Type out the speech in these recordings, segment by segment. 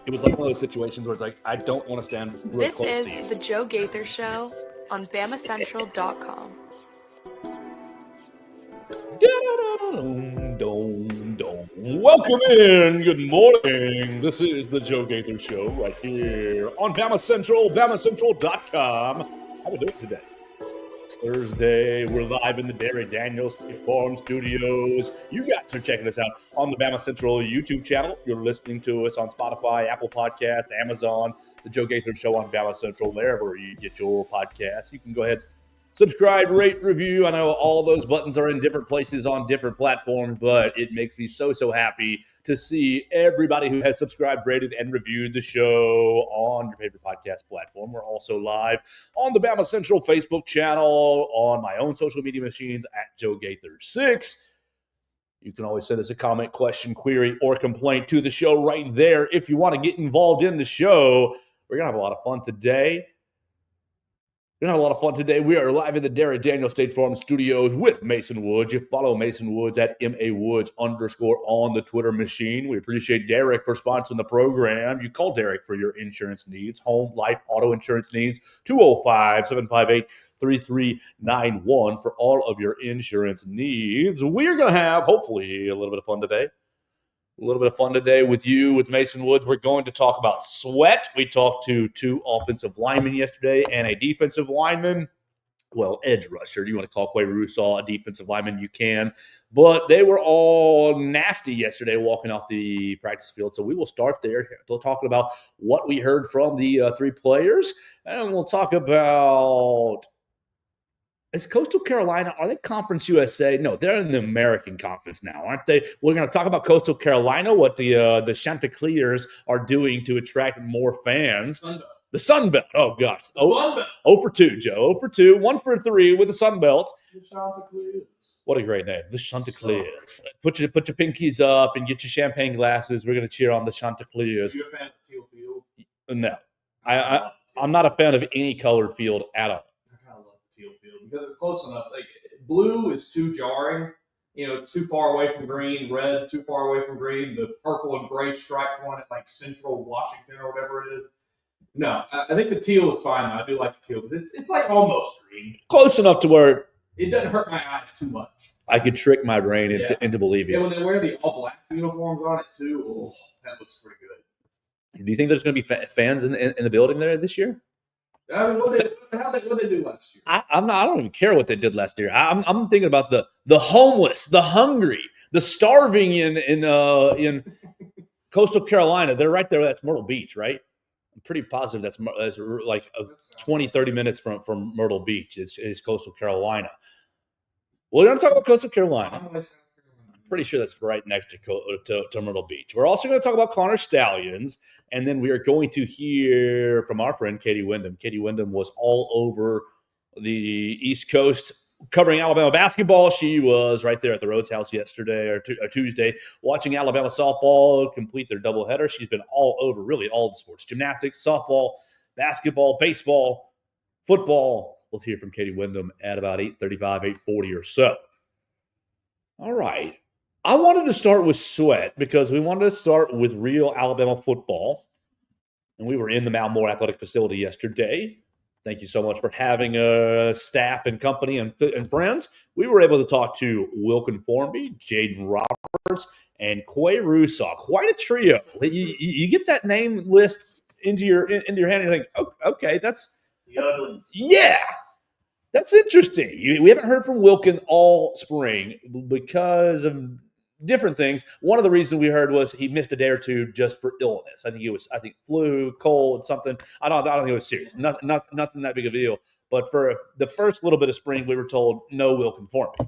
it was like one of those situations where it's like, I don't want to stand real This close is to you. the Joe Gaither Show on BamaCentral.com. Welcome in. Good morning. This is the Joe Gaither Show right here on BamaCentral, BamaCentral.com. How we doing today? It's Thursday. We're live in the Derry Daniels State Farm Studios. You guys are checking us out on the BamaCentral YouTube channel. You're listening to us on Spotify, Apple Podcast, Amazon, the Joe Gaither Show on BamaCentral, wherever you get your podcasts. You can go ahead, subscribe, rate, review. I know all those buttons are in different places on different platforms, but it makes me so happy to see everybody who has subscribed, rated, and reviewed the show on your favorite podcast platform. We're also live on the Bama Central Facebook channel, on my own social media machines at Joe Gaither 6. You can always send us a comment, question, query, or complaint to the show right there if you want to get involved in the show. We're going to have a lot of fun today. We are live in the Derry Daniels State Farm Studios with Mason Woods. You follow Mason Woods at MAWoods_ on the Twitter machine. We appreciate Derek for sponsoring the program. You call Derek for your insurance needs, home, life, auto insurance needs, 205-758-3391 for all of your insurance needs. We're going to have, hopefully, a little bit of fun today. With you, with Mason Woods. We're going to talk about sweat. We talked to two offensive linemen yesterday and a defensive lineman. Well, edge rusher. You want to call Quay Russaw a defensive lineman, you can. But they were all nasty yesterday walking off the practice field. So we will start there. We'll talk about what we heard from the three players. And we'll talk about, is Coastal Carolina, are they Conference USA? No, they're in the American Conference now, aren't they? We're going to talk about Coastal Carolina, what the Chanticleers are doing to attract more fans. The Sun Belt. Oh, gosh. 0 for 2, Joe. 0 for 2. 1 for 3 with the Sun Belt. The Chanticleers. What a great name. The Chanticleers. Put your pinkies up and get your champagne glasses. We're going to cheer on the Chanticleers. Are you a fan of Teal Field? No. I'm not a fan of any colored field at all. I kind of love the Teal Field because it's close enough. Like, blue is too jarring. You know, it's too far away from green. Red, too far away from green. The purple and gray striped one at like Central Washington or whatever it is. No, I think the teal is fine. I do like the teal. It's like almost green. Close enough to where it doesn't hurt my eyes too much. I could trick my brain into believing. And when they wear the all black uniforms on it too, oh, that looks pretty good. Do you think there's going to be fans in the building there this year? I mean, what they do last year? I don't even care what they did last year. I'm thinking about the homeless, the hungry, the starving in Coastal Carolina. They're right there. That's Myrtle Beach, right? I'm pretty positive that's like 20, 30 minutes from Myrtle Beach is Coastal Carolina. We're going to talk about Coastal Carolina. I'm pretty sure that's right next to Myrtle Beach. We're also going to talk about Connor Stallions, and then we are going to hear from our friend Katie Windham. Katie Windham was all over the East Coast covering Alabama basketball. She was right there at the Rhodes House yesterday or Tuesday watching Alabama softball complete their doubleheader. She's been all over really all the sports: gymnastics, softball, basketball, baseball, football. We'll hear from Katie Windham at about 8:35, 8:40 or so. All right. I wanted to start with sweat because we wanted to start with real Alabama football. And we were in the Malmore Athletic Facility yesterday. Thank you so much for having staff and company and friends. We were able to talk to Wilkin Formby, Jaden Roberts, and Quay Russaw. Quite a trio. You get that name list into your hand and you think, oh, okay, that's the Uglies. Yeah, that's interesting. We haven't heard from Wilkin all spring because of different things. One of the reasons we heard was he missed a day or two just for illness. I think flu, cold, something. I don't think it was serious. Nothing that big of a deal. But for the first little bit of spring, we were told no Wilkin Formby.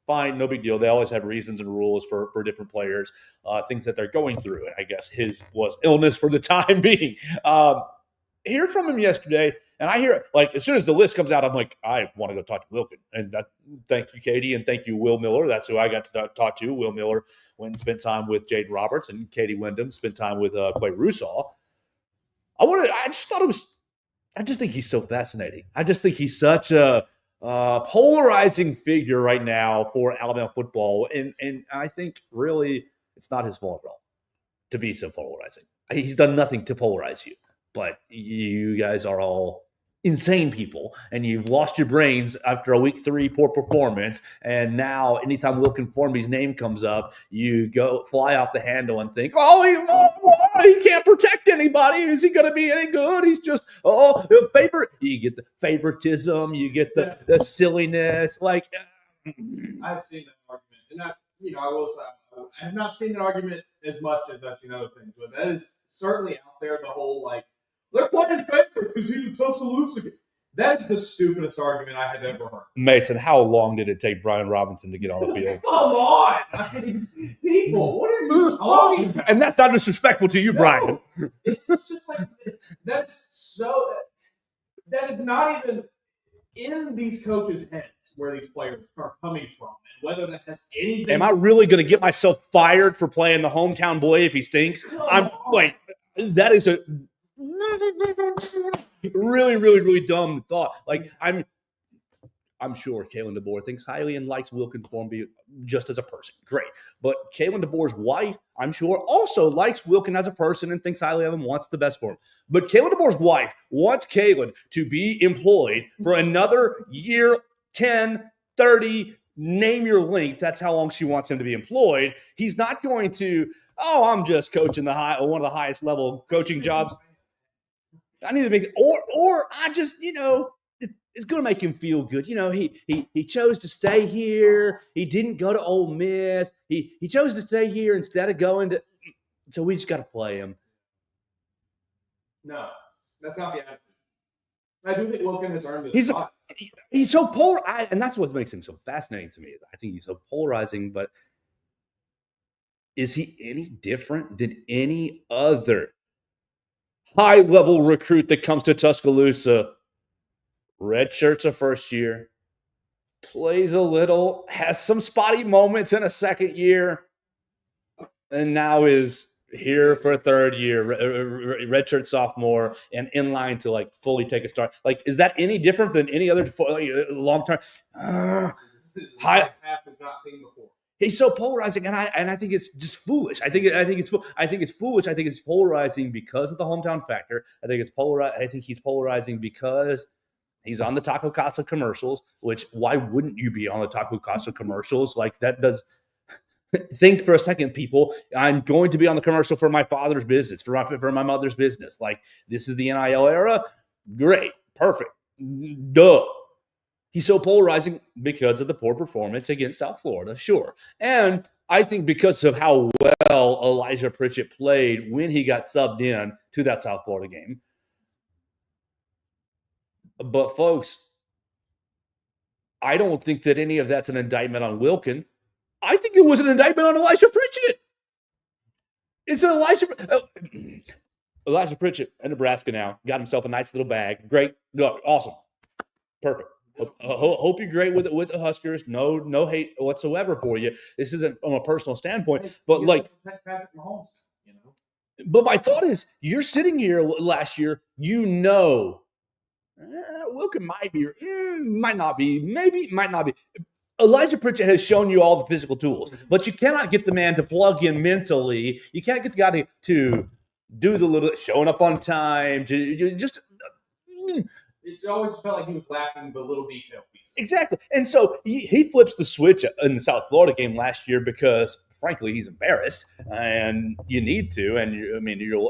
Fine, no big deal. They always have reasons and rules for different players, things that they're going through. And I guess his was illness for the time being. Heard from him yesterday, and I hear, like, as soon as the list comes out, I'm like, I want to go talk to Wilkin. And thank you, Katie, and thank you, Will Miller. That's who I got to talk to. Will Miller went and spent time with Jaden Roberts, and Katie Windham spent time with Quay Russaw. I just think he's so fascinating. I just think he's such a polarizing figure right now for Alabama football, and I think really it's not his fault at all. to be so polarizing. He's done nothing to polarize you, but you guys are all insane people, and you've lost your brains after a week 3 poor performance, and now anytime Wilkin Formby's name comes up, you go fly off the handle and think, he can't protect anybody. Is he going to be any good? He's just favorite. You get the favoritism, you get the silliness. Like, I've seen that argument, and I will say I have not seen that argument as much as I've seen other things, but that is certainly out there. The whole like, they're playing favorite because he's a Tuscaloosa. That is the stupidest argument I have ever heard. Mason, how long did it take Brian Robinson to get on the field? Come on! I mean, people, what are you talking about? And that's not disrespectful to you, Brian. It's just like, that is not even in these coaches' heads where these players are coming from, and whether that has anything. Am I really going to get myself fired for playing the hometown boy if he stinks? That is a really, really, really dumb thought. Like, I'm sure Kalen DeBoer thinks highly and likes Wilkin Formby just as a person. Great. But Kalen DeBoer's wife, I'm sure, also likes Wilkin as a person and thinks highly of him, wants the best for him. But Kalen DeBoer's wife wants Kalen to be employed for another year, 10, 30, name your length. That's how long she wants him to be employed. He's not going to, I'm just coaching one of the highest level coaching jobs. I need to make, or I just, it's going to make him feel good. He chose to stay here. He didn't go to Ole Miss. He chose to stay here instead of going to, so we just got to play him. No, that's not the attitude. I do think Wilkin has earned this. He's so polar, and that's what makes him so fascinating to me. I think he's so polarizing, but is he any different than any other high-level recruit that comes to Tuscaloosa? Red shirts a first year, plays a little, has some spotty moments in a second year, and now is here for a third year, redshirt sophomore, and in line to like fully take a start. Like, is that any different than any other long term? High path we've not seen before. He's so polarizing, and I think it's just foolish. I think it's foolish. I think it's polarizing because of the hometown factor. I think he's polarizing because he's on the Taco Casa commercials. Which, why wouldn't you be on the Taco Casa commercials? Like, that does. Think for a second, people. I'm going to be on the commercial for my father's business, for my mother's business. Like, this is the NIL era. Great. Perfect. Duh. He's so polarizing because of the poor performance against South Florida, sure. And I think because of how well Elijah Pritchett played when he got subbed in to that South Florida game. But, folks, I don't think that any of that's an indictment on Wilkin. I think it was an indictment on Elijah Pritchett. It's an Elijah Pritchett in Nebraska now. Got himself a nice little bag. Great. Good. Awesome. Perfect. Hope you're great with the Huskers. No hate whatsoever for you. This isn't from a personal standpoint, but like Patrick Mahomes, But my thought is, you're sitting here last year, Wilkin might not be, maybe might not be. Elijah Pritchett has shown you all the physical tools, but you cannot get the man to plug in mentally. You can't get the guy to do the little showing up on time. It always felt like he was lacking the little detail piece. Exactly. And so he flips the switch in the South Florida game last year because, frankly, he's embarrassed, and you need to. And you're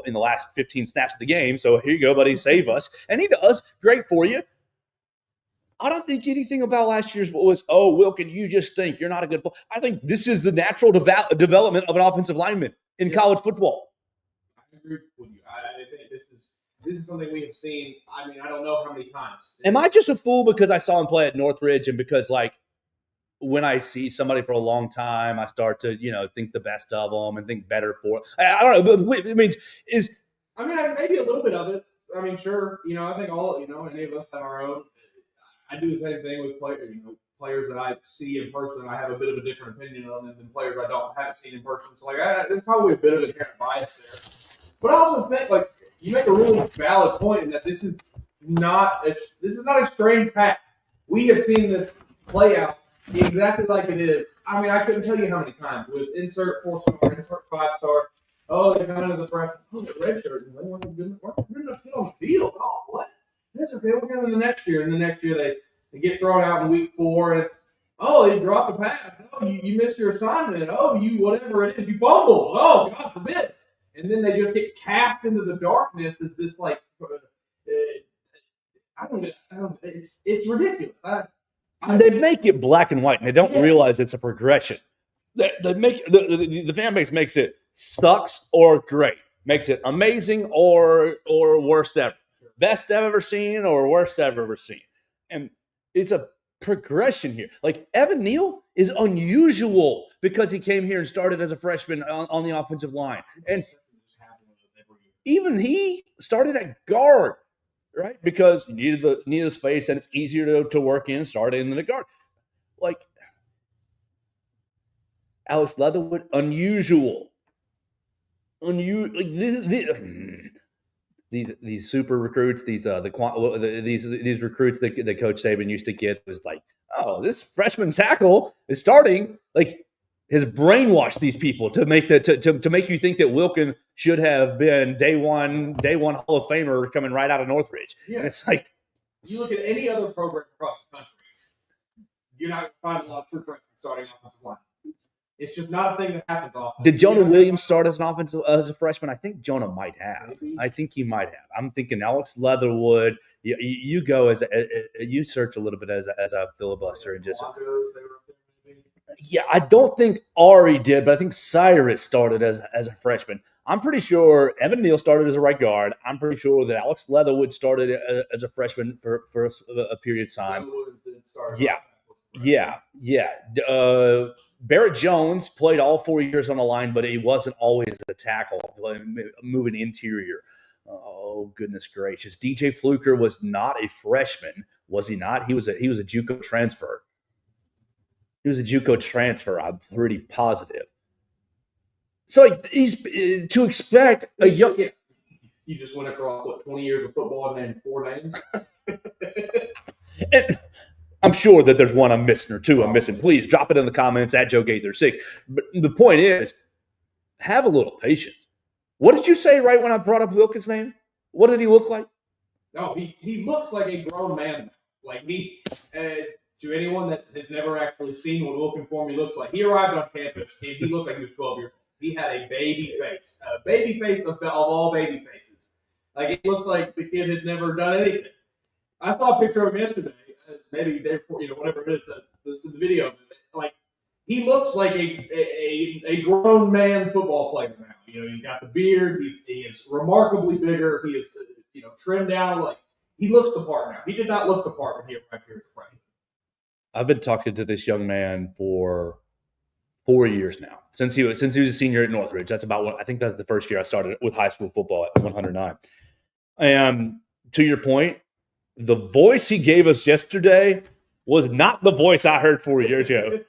in the last 15 snaps of the game, so here you go, buddy, save us. And he does. Great for you. I don't think anything about last year's was, Wilkin, you just stink. You're not a good player. I think this is the natural development of an offensive lineman in college football. I agree with you. I think this is something we have seen. I mean, I don't know how many times. Am I just a fool because I saw him play at Northridge and because, like, when I see somebody for a long time, I start to, think the best of them and think better for it. I don't know. But maybe a little bit of it. I mean, sure. I think any of us have our own. I do the same thing with players that I see in person. I have a bit of a different opinion on them than players I haven't seen in person. So, there's probably a bit of a kind of bias there. But I also think, you make a really valid point in that this is not a strange path. We have seen this play out exactly like it is. I mean, I couldn't tell you how many times with insert 4-star, insert 5-star. oh, they come into the freshman, oh, the red shirt, and they weren't good enough to get on the field. Oh, what? That's okay. We're going to the next year. And the next year they get thrown out in week 4, and it's, oh, they dropped a pass. Oh, you missed your assignment. Oh, you whatever it is, you fumbled. Oh, God forbid. And then they just get cast into the darkness as this like, I don't know. It's ridiculous. They make it black and white, and they don't realize it's a progression. They make the fan base makes it sucks or great, makes it amazing or worst ever, best I've ever seen or worst I've ever seen, and it's a progression here. Like Evan Neal is unusual because he came here and started as a freshman on the offensive line, and even he started at guard, right? Because you needed the space, and it's easier to work in, start in the guard. Like Alex Leatherwood, unusual. These super recruits, these recruits that Coach Saban used to get was like, oh, this freshman tackle is starting. Like, has brainwashed these people to make to make you think that Wilkin should have been day one Hall of Famer coming right out of Northridge. Yeah. And it's like, you look at any other program across the country, you're not going to find a lot of true freshmen starting offensive line. It's just not a thing that happens often. Did Jonah Williams start as a freshman? I think Jonah might have. Maybe. I think he might have. I'm thinking Alex Leatherwood. You go you search a little bit as a filibuster and just. Yeah, I don't think Ari did, but I think Cyrus started as a freshman. I'm pretty sure Evan Neal started as a right guard. I'm pretty sure that Alex Leatherwood started as a freshman for a period of time. Yeah. Barrett Jones played all 4 years on the line, but he wasn't always a tackle, moving interior. Oh, goodness gracious. DJ Fluker was not a freshman, was he not? He was a JUCO transfer. He was a JUCO transfer, I'm pretty positive. So he's to expect a young. You just went across 20 years of football and named 4 names. And I'm sure that there's one I'm missing or two I'm missing. Please drop it in the comments at Joe Gaither 6. But the point is, have a little patience. What did you say right when I brought up Wilkins' name? What did he look like? No, he looks like a grown man. Like to anyone that has never actually seen what Wilkin Formby looks like, he arrived on campus and he looked like he was 12 years old. He had a baby face of all baby faces. Like, it looked like the kid had never done anything. I saw a picture of him yesterday, maybe day before, whatever it is. This is the video. Like, he looks like a grown man football player now. He's got the beard. He is remarkably bigger. He is trimmed down. Like, he looks the part now. He did not look the part when he arrived here as a freshman. I've been talking to this young man for 4 years now, since he was a senior at Northridge. That's about I think that's the first year I started with high school football at 109. And to your point, the voice he gave us yesterday was not the voice I heard 4 years ago.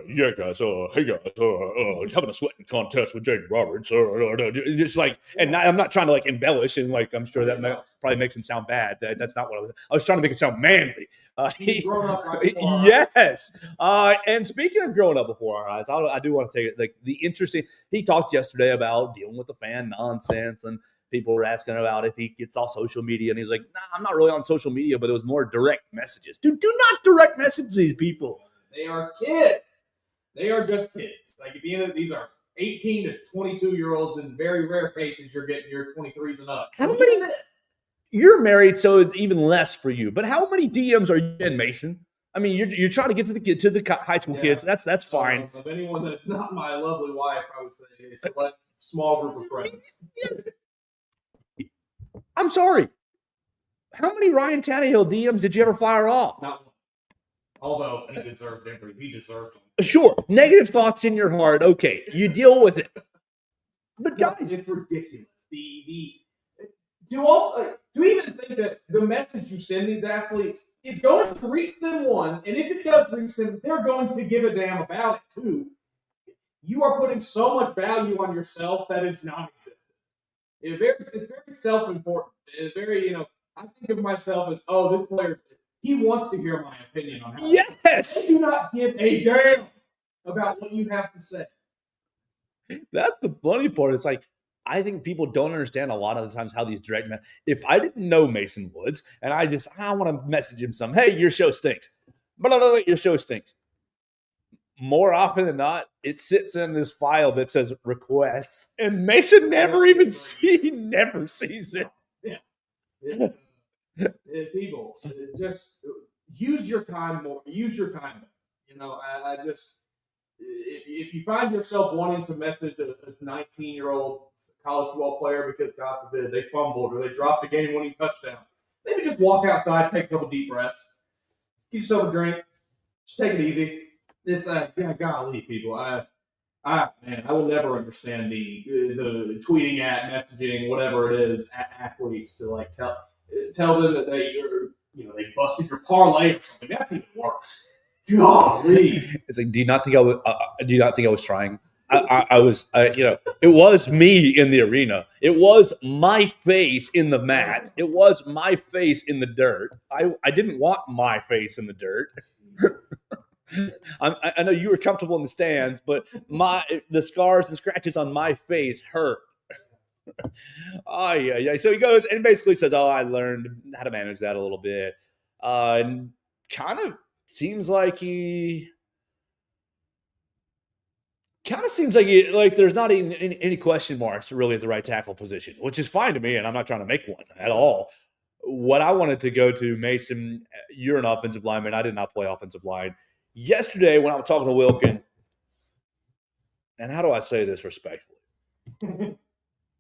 Yeah, guys. Hey, guys. Having a sweating contest with Jaden Roberts. Just like, and I'm not trying to like embellish, and like I'm sure that probably makes him sound bad. That's not what I was trying to make him sound manly. He's grown up right before our yes. And speaking of growing up before our eyes, I do want to take it like the interesting. He talked yesterday about dealing with the fan nonsense, and people were asking about if he gets off social media, and he was like, "Nah, I'm not really on social media, but it was more direct messages." Dude, do not direct message these people. They are kids. They are just kids. Like, at the end of these are 18 to 22-year-olds. In very rare cases, you're getting your 23s and up. How many? You're married, so it's even less for you. But how many DMs are you in, Mason? I mean, you're trying to get to the high school kids. That's fine. Of anyone that's not my lovely wife, I would say a select small group of friends. I'm sorry. How many Ryan Tannehill DMs did you ever fire off? Not one. Although he deserved them. He deserved them. Sure. Negative thoughts in your heart. Okay. You deal with it. But guys, it's ridiculous. Do you even think that the message you send these athletes is going to reach them, one, and if it does reach them, they're going to give a damn about it, two. You are putting so much value on yourself that is non-existent. It's very self-important. It's very, I think of myself as, this player, he wants to hear my opinion on how. Yes! I do not give a damn about what you have to say. That's the funny part. It's like I think people don't understand a lot of the times how these direct men. If I didn't know Mason Woods and I want to message him some, hey, your show stinks. Blah, blah, blah, your show stinks. More often than not, it sits in this file that says requests, and Mason never sees it. Yeah. People, just use your time more. Use your time. You know, I just if you find yourself wanting to message a 19-year-old college football player because God forbid they fumbled or they dropped a game-winning touchdown, maybe just walk outside, take a couple deep breaths, get yourself a drink, just take it easy. It's golly, people. I will never understand the tweeting at, messaging, whatever it is, athletes to like tell them that they busted your parlay or something. That's even worse. Golly. It's like, do you not think I was trying? I was, it was me in the arena. It was my face in the mat. It was my face in the dirt. I didn't want my face in the dirt. I know you were comfortable in the stands, but the scars and scratches on my face hurt. Oh yeah. So he goes and basically says, "Oh, I learned how to manage that a little bit," and kind of seems like there's not even any question marks really at the right tackle position, which is fine to me, and I'm not trying to make one at all. What I wanted to go to, Mason, you're an offensive lineman. I did not play offensive line. Yesterday, when I was talking to Wilkin, and how do I say this respectfully?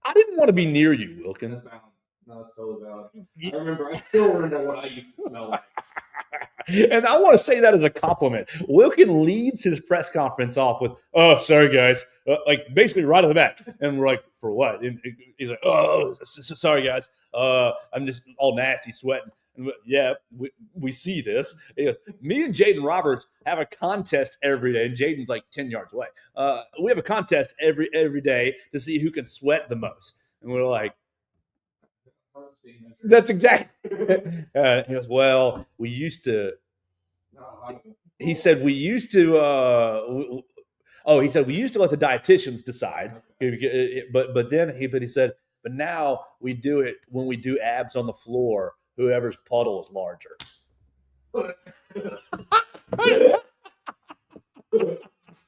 I didn't want to be near you, Wilkin. That's valid. No, that's totally valid. I still remember what I used to smell like. And I want to say that as a compliment. Wilkin leads his press conference off with, "Oh, sorry, guys." Like, basically right off the bat. And we're like, "For what?" And he's like, "Oh, sorry, guys. I'm just all nasty, sweating." And we see this. He goes, "Me and Jaden Roberts have a contest every day." And Jaden's like 10 yards away. We have a contest every day to see who can sweat the most. And we're like, that's exactly. He goes, "Well, we used to." He said, "We used to." He said, "We used to let the dietitians decide." But he said, "But now we do it when we do abs on the floor. Whoever's puddle is larger."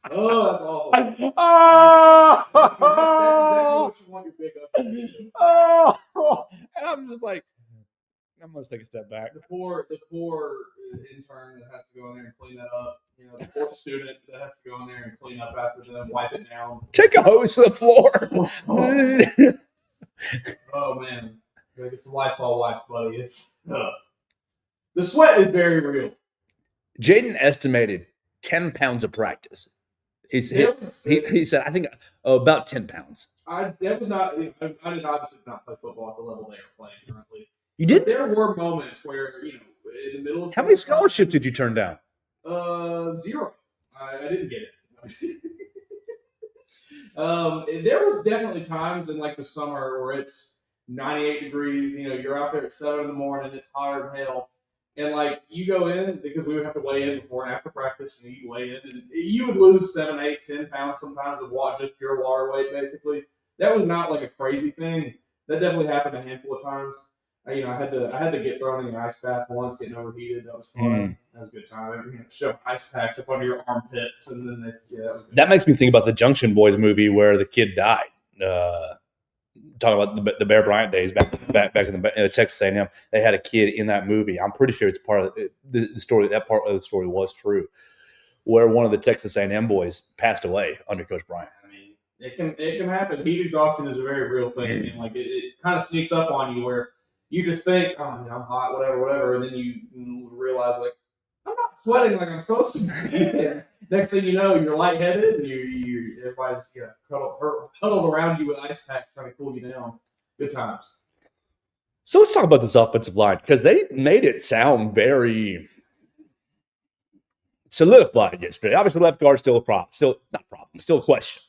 Oh, that's awful. And I'm just like, I must take a step back. The poor intern that has to go in there and clean that up. You know, the poor student that has to go in there and clean up after them, wipe it down. Take a hose to the floor. Oh man, it's a Lysol wipe, buddy. It's the sweat is very real. Jaden estimated 10 pounds of practice. He said, I think about 10 pounds. I did obviously not play football at the level they are playing currently. You did? There were moments where, in the middle of... How many scholarships did you turn down? 0. I didn't get it. There was definitely times in like the summer where it's 98 degrees, you're out there at 7 in the morning, it's hotter than hell. And like you go in because we would have to weigh in before and after practice, and you weigh in, and you would lose 7, 8, 10 pounds sometimes of just pure water weight. Basically, that was not like a crazy thing. That definitely happened a handful of times. I had to get thrown in the ice bath once, getting overheated. That was fun. That was a good time. Shove ice packs up under your armpits, and then that was good. That makes me think about the Junction Boys movie where the kid died. Talking about the Bear Bryant days back in the Texas A&M, they had a kid in that movie. I'm pretty sure it's part of the story. That part of the story was true, where one of the Texas A&M boys passed away under Coach Bryant. I mean, it can happen. Heat exhaustion is a very real thing. I mean, like it kind of sneaks up on you where you just think, "Oh, I'm hot, whatever," and then you realize like I'm not sweating like I'm supposed to be. Next thing you know, you're lightheaded, and everybody's huddled around you with ice packs trying to cool you down. Good times. So let's talk about this offensive line, because they made it sound very solidified yesterday. Obviously, left guard still a problem. Still a question.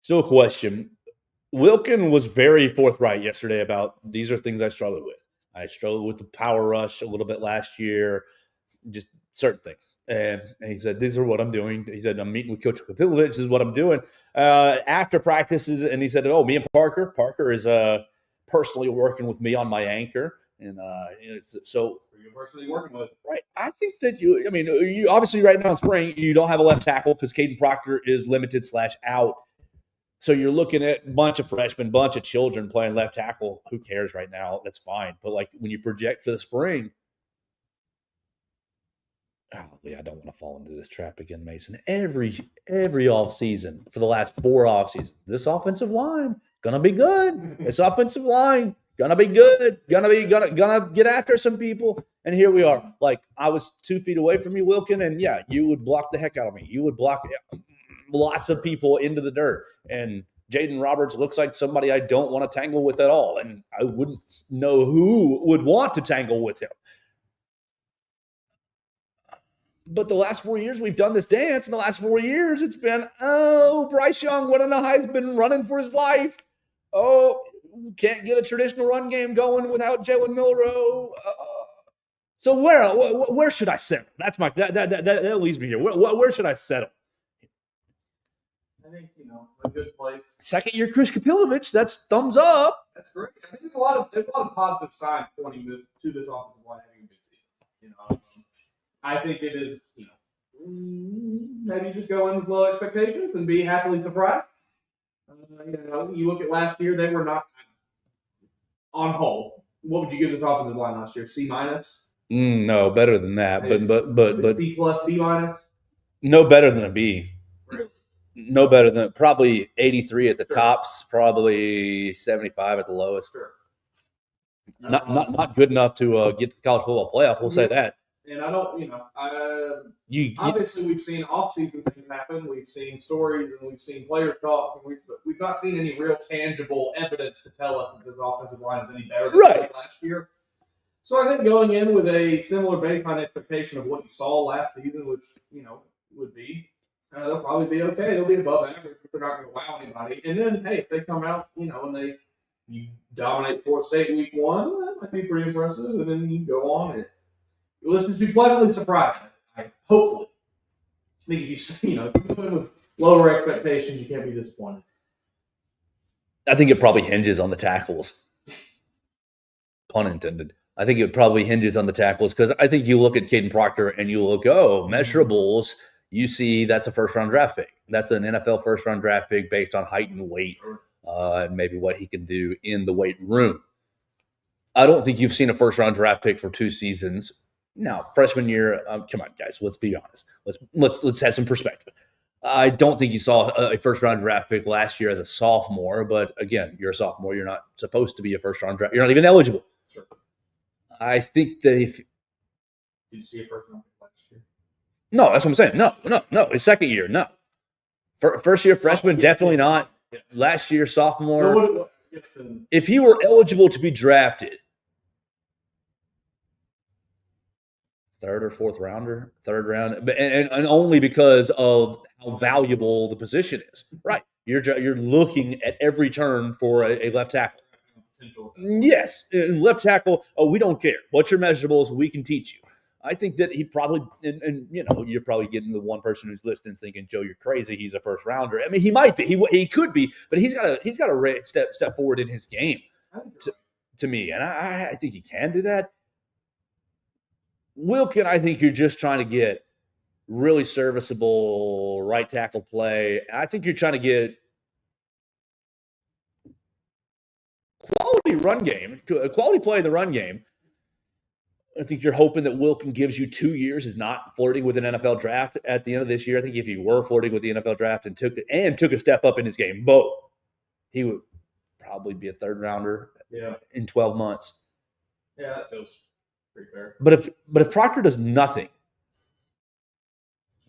Still a question. Wilkin was very forthright yesterday about these are things I struggled with. I struggled with the power rush a little bit last year, just certain things. And he said, "These are what I'm doing." He said, "I'm meeting with Coach Kapilovic. This is what I'm doing after practices." And he said, "Oh, me and Parker. Parker is personally working with me on my anchor." And so You're personally working with. right, I think that you obviously right now in spring you don't have a left tackle because Caden Proctor is limited / out. So you're looking at a bunch of freshmen, bunch of children playing left tackle. Who cares right now? That's fine. But like when you project for the spring. Oh, yeah, I don't want to fall into this trap again, Mason. Every off season for the last 4 off seasons, this offensive line gonna be good. This offensive line gonna be good. Gonna get after some people. And here we are. Like I was 2 feet away from you, Wilkin, and yeah, you would block the heck out of me. You would block lots of people into the dirt. And Jaden Roberts looks like somebody I don't want to tangle with at all, and I wouldn't know who would want to tangle with him. But the last 4 years we've done this dance. In the last 4 years, it's been, Bryce Young winning the Heisman, running for his life. Oh, can't get a traditional run game going without Jalen Milroe. So where should I settle? That's my that leaves me here. Where should I settle? I think a good place. Second year, Chris Kapilovic. That's thumbs up. That's great. I think there's a lot of positive signs pointing to this offensive line having a good season. I think it is, maybe just go in with low expectations and be happily surprised. You look at last year; they were not on whole. What would you give this offensive line last year? C minus? No, better than that. But C plus, B minus. No better than a B. Really? No better than probably 83 at the tops, probably 75 at the lowest. Sure. Not good enough to get to the college football playoff. We'll say that. And I don't, obviously we've seen off-season things happen. We've seen stories and we've seen players talk. And we've not seen any real tangible evidence to tell us that this offensive line is any better than last year. So I think going in with a similar baseline expectation of what you saw last season, which, would be, they'll probably be okay. They'll be above average, but they're not going to wow anybody. And then, hey, if they come out, and you dominate Florida State week 1, that might be pretty impressive. And then you go on and let's just be pleasantly surprised. Hopefully. I think if you go in with lower expectations, you can't be disappointed. I think it probably hinges on the tackles. Pun intended. I think it probably hinges on the tackles because I think you look at Caden Proctor and you look, measurables, you see that's a first-round draft pick. That's an NFL first-round draft pick based on height and weight and maybe what he can do in the weight room. I don't think you've seen a first-round draft pick for 2 seasons. Now, freshman year, come on, guys. Let's be honest. Let's have some perspective. I don't think you saw a first-round draft pick last year as a sophomore, but again, you're a sophomore. You're not supposed to be a first-round draft. You're not even eligible. Sure. I think that if did you see a first-round pick last year? No, that's what I'm saying. No. His second year, no. First year freshman, definitely not. Yes. Last year sophomore. Yes. If he were eligible to be drafted. Third or fourth rounder, third round, and only because of how valuable the position is. Right. You're looking at every turn for a left tackle. Yes. And left tackle, we don't care. What's your measurables? We can teach you. I think that he probably, and you're probably getting the one person who's listening thinking, Joe, you're crazy. He's a first rounder. I mean, he might be. He could be, but he's got a step forward in his game to me. And I think he can do that. Wilkin, I think you're just trying to get really serviceable right tackle play. I think you're trying to get quality run game, quality play in the run game. I think you're hoping that Wilkin gives you 2 years, is not flirting with an NFL draft at the end of this year. I think if he were flirting with the NFL draft and took a step up in his game, he would probably be a third rounder in 12 months. Yeah, that feels pretty fair. But if Proctor does nothing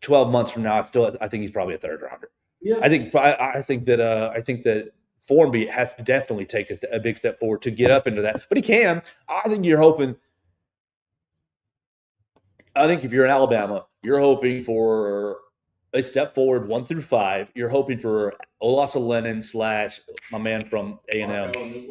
12 months from now, I think he's probably a third rounder. Yeah. I think that Formby has to definitely take a big step forward to get up into that. But he can. I think you're hoping. I think if you're in Alabama, you're hoping for a step forward 1 through 5. You're hoping for Olasa Lennon / my man from A&M. Cam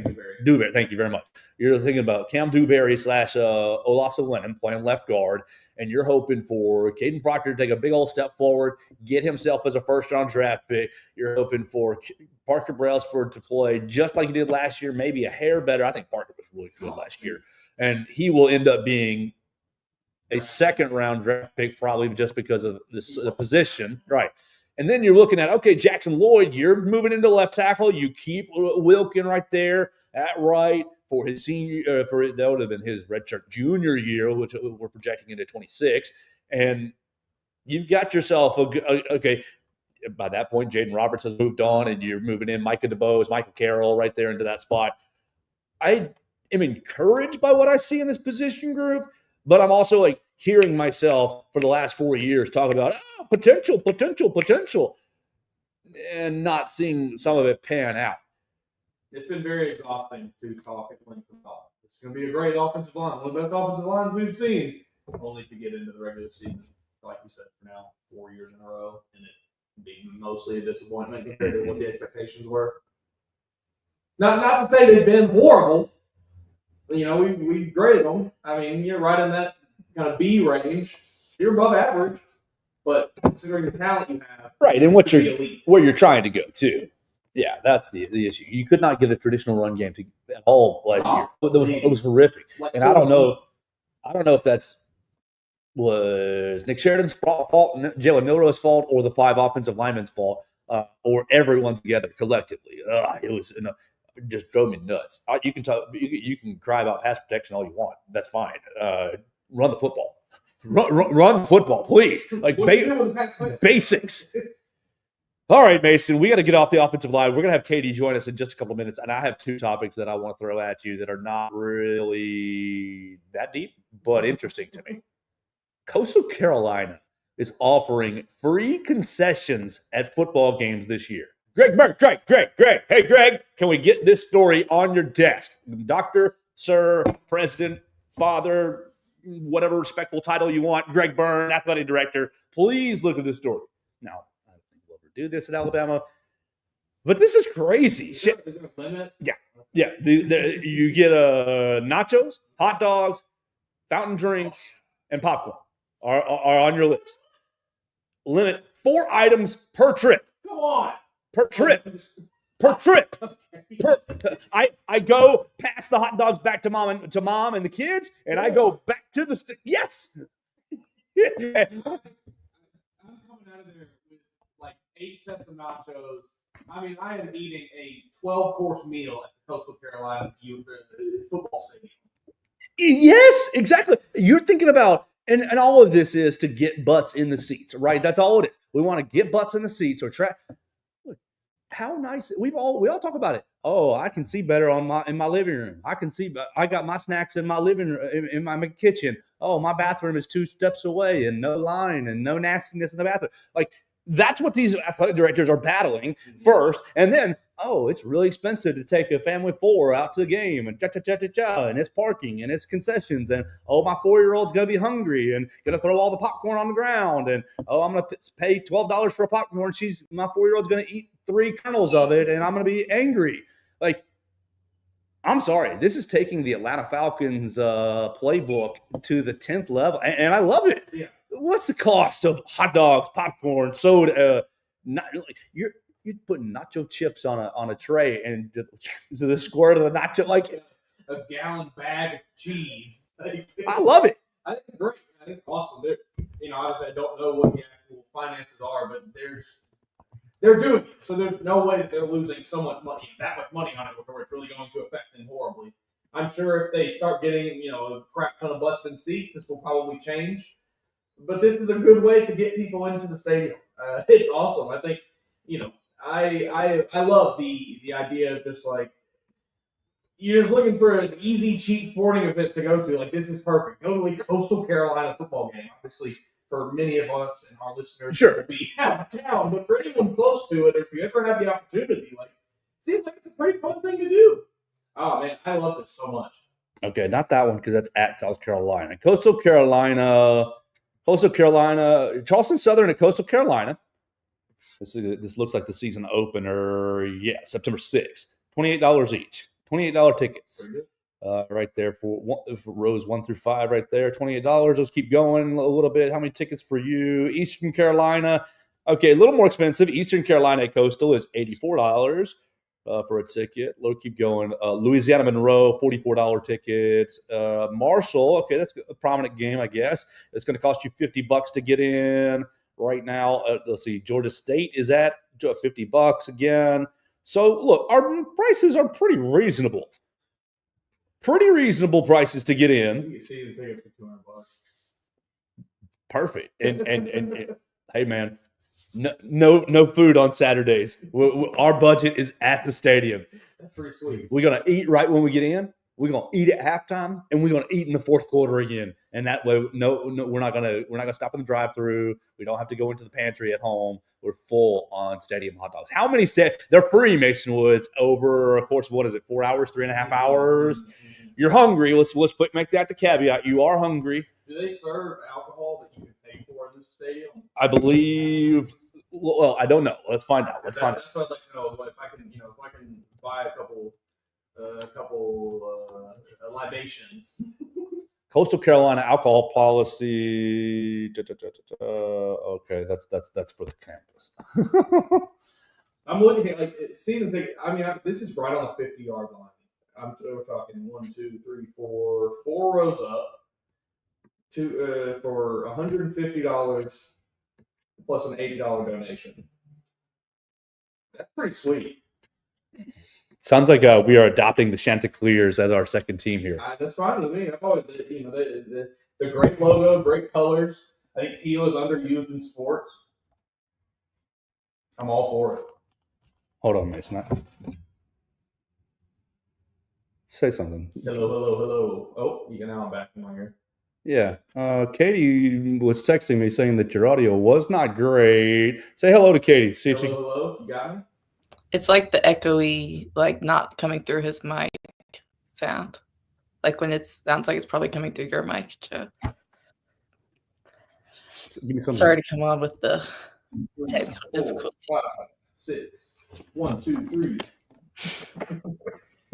Dewberry. Dewberry, thank you very much. You're thinking about Cam Dewberry / Olasa Lennon playing left guard. and you're hoping for Caden Proctor to take a big old step forward, get himself as a first-round draft pick. You're hoping for Parker Brailsford to play just like he did last year, maybe a hair better. I think Parker was really good last year. And he will end up being a second-round draft pick probably just because of the position. Right. And then you're looking at, okay, Jackson Lloyd, you're moving into left tackle. You keep Wilkin right there at right for his senior that would have been his redshirt junior year, which we're projecting into 26. And you've got yourself okay. By that point, Jaden Roberts has moved on, and you're moving in Micah DeBose, Michael Carroll right there into that spot. I am encouraged by what I see in this position group, but I'm also like hearing myself for the last 4 years talking about potential, and not seeing some of it pan out. It's been very exhausting to talk at length about. It's going to be a great offensive line, one of the best offensive lines we've seen, only to get into the regular season, like you said, for now, 4 years in a row, and it being mostly a disappointment compared to what the expectations were. Not to say they've been horrible. You know, we graded them. I mean, you're right in that kind of B range. You're above average, but considering the talent you have, right, and where you're trying to go too. Yeah, that's the issue. You could not get a traditional run game at all last year. It was horrific, and I don't know if that's was Nick Sheridan's fault, Jalen Milroe's fault, or the 5 offensive linemen's fault, or everyone together collectively. It was just drove me nuts. You can cry about pass protection all you want. That's fine. Run the football. Run the football, please. Like basics. All right, Mason, we got to get off the offensive line. We're going to have Katie join us in just a couple of minutes, and I have 2 topics that I want to throw at you that are not really that deep, but interesting to me. Coastal Carolina is offering free concessions at football games this year. Greg. Hey, Greg, can we get this story on your desk? Doctor, sir, president, father, whatever respectful title you want, Greg Byrne, athletic director, please look at this story. Now, I don't think we'll ever do this at Alabama, but this is crazy. Is there a limit? Yeah. You get nachos, hot dogs, fountain drinks, and popcorn are on your list. Limit 4 items per trip. Come on. Per trip. I go past the hot dogs back to mom and the kids, and I go back to the yes. I'm coming out of there with like 8 sets of nachos. I mean, I am eating a 12-course meal at the Coastal Carolina football stadium. Yes, exactly. You're thinking about, and all of this is to get butts in the seats, right? That's all it is. We want to get butts in the seats or Look, how nice we all talk about it. Oh, I can see better in my living room. I got my snacks in my living room, in my kitchen. Oh, my bathroom is 2 steps away, and no line and no nastiness in the bathroom. Like, that's what these athletic directors are battling first, and then it's really expensive to take a family of 4 out to the game, and and it's parking and it's concessions, and my 4-year-old's gonna be hungry and gonna throw all the popcorn on the ground, and I'm gonna pay $12 for a popcorn. My 4-year-old's gonna eat 3 kernels of it, and I'm gonna be angry. Like, I'm sorry, this is taking the Atlanta Falcons playbook to the 10th level, and I love it. Yeah. What's the cost of hot dogs, popcorn, soda? You're putting nacho chips on a tray, and the squirt of the nacho, like a gallon bag of cheese. I love it. I think it's great. I think it's awesome. Obviously, I don't know what the actual finances are, but they're doing it. So there's no way that they're losing that much money on it before it's really going to affect them horribly. I'm sure if they start getting, a crap ton of butts in seats, this will probably change. But this is a good way to get people into the stadium. It's awesome. I think, I love the idea of just like, you're just looking for an easy, cheap sporting event to go to. Like, this is perfect. Go to a Coastal Carolina football game. Obviously, for many of us and our listeners, sure, will be out of town. But for anyone close to it, if you ever have the opportunity, like, it seems like it's a pretty fun thing to do. Oh, man, I love this so much. Okay, not that one because that's at South Carolina. Coastal Carolina, Charleston Southern at Coastal Carolina. This looks like the season opener. Yeah, September 6th. $28 each. $28 tickets. right there for rows 1 through 5 right there, $28. Let's keep going a little bit. How many tickets for you? Eastern Carolina. Okay, a little more expensive. Eastern Carolina Coastal is $84 for a ticket. Let's keep going. Louisiana Monroe, $44 tickets. Marshall, okay, that's a prominent game, I guess. It's going to cost you $50 to get in right now. Let's see. Georgia State is at $50 again. So, look, our prices are pretty reasonable. Pretty reasonable prices to get in. You see the ticket for $200. Perfect. And hey, man, no food on Saturdays. Our budget is at the stadium. That's pretty sweet. We're gonna eat right when we get in. We're gonna eat at halftime, and we're gonna eat in the fourth quarter again. And that way, no, we're not gonna stop in the drive-through. We don't have to go into the pantry at home. We're full on stadium hot dogs. How many? They're free, Mason Woods. Over, of course, what is it? 4 hours, 3.5 hours. You're hungry. Let's make that the caveat. You are hungry. Do they serve alcohol that you can pay for in this stadium? I believe. Well, I don't know. Let's find out. That's what I'd like to know. If I can buy a couple libations. Coastal Carolina alcohol policy. Okay, that's for the campus. I'm looking at seeing the thing. I mean, this is right on the 50-yard line. We're talking 1, 2, 3, 4 rows up. For $150 plus an $80 donation. That's pretty sweet. Sounds like we are adopting the Chanticleers as our second team here. That's fine with me. The great logo, great colors. I think teal is underused in sports. I'm all for it. Hold on, Mason. Say something. Hello. Oh, now I'm back in my ear. Yeah. Katie was texting me saying that your audio was not great. Say hello to Katie. See if she... Hello. You got me? It's like the echoey, not coming through his mic sound. Like when it sounds like it's probably coming through your mic, Joe. Give me something. Sorry to come on with the technical difficulties. 5, 6, 1, 2, 3.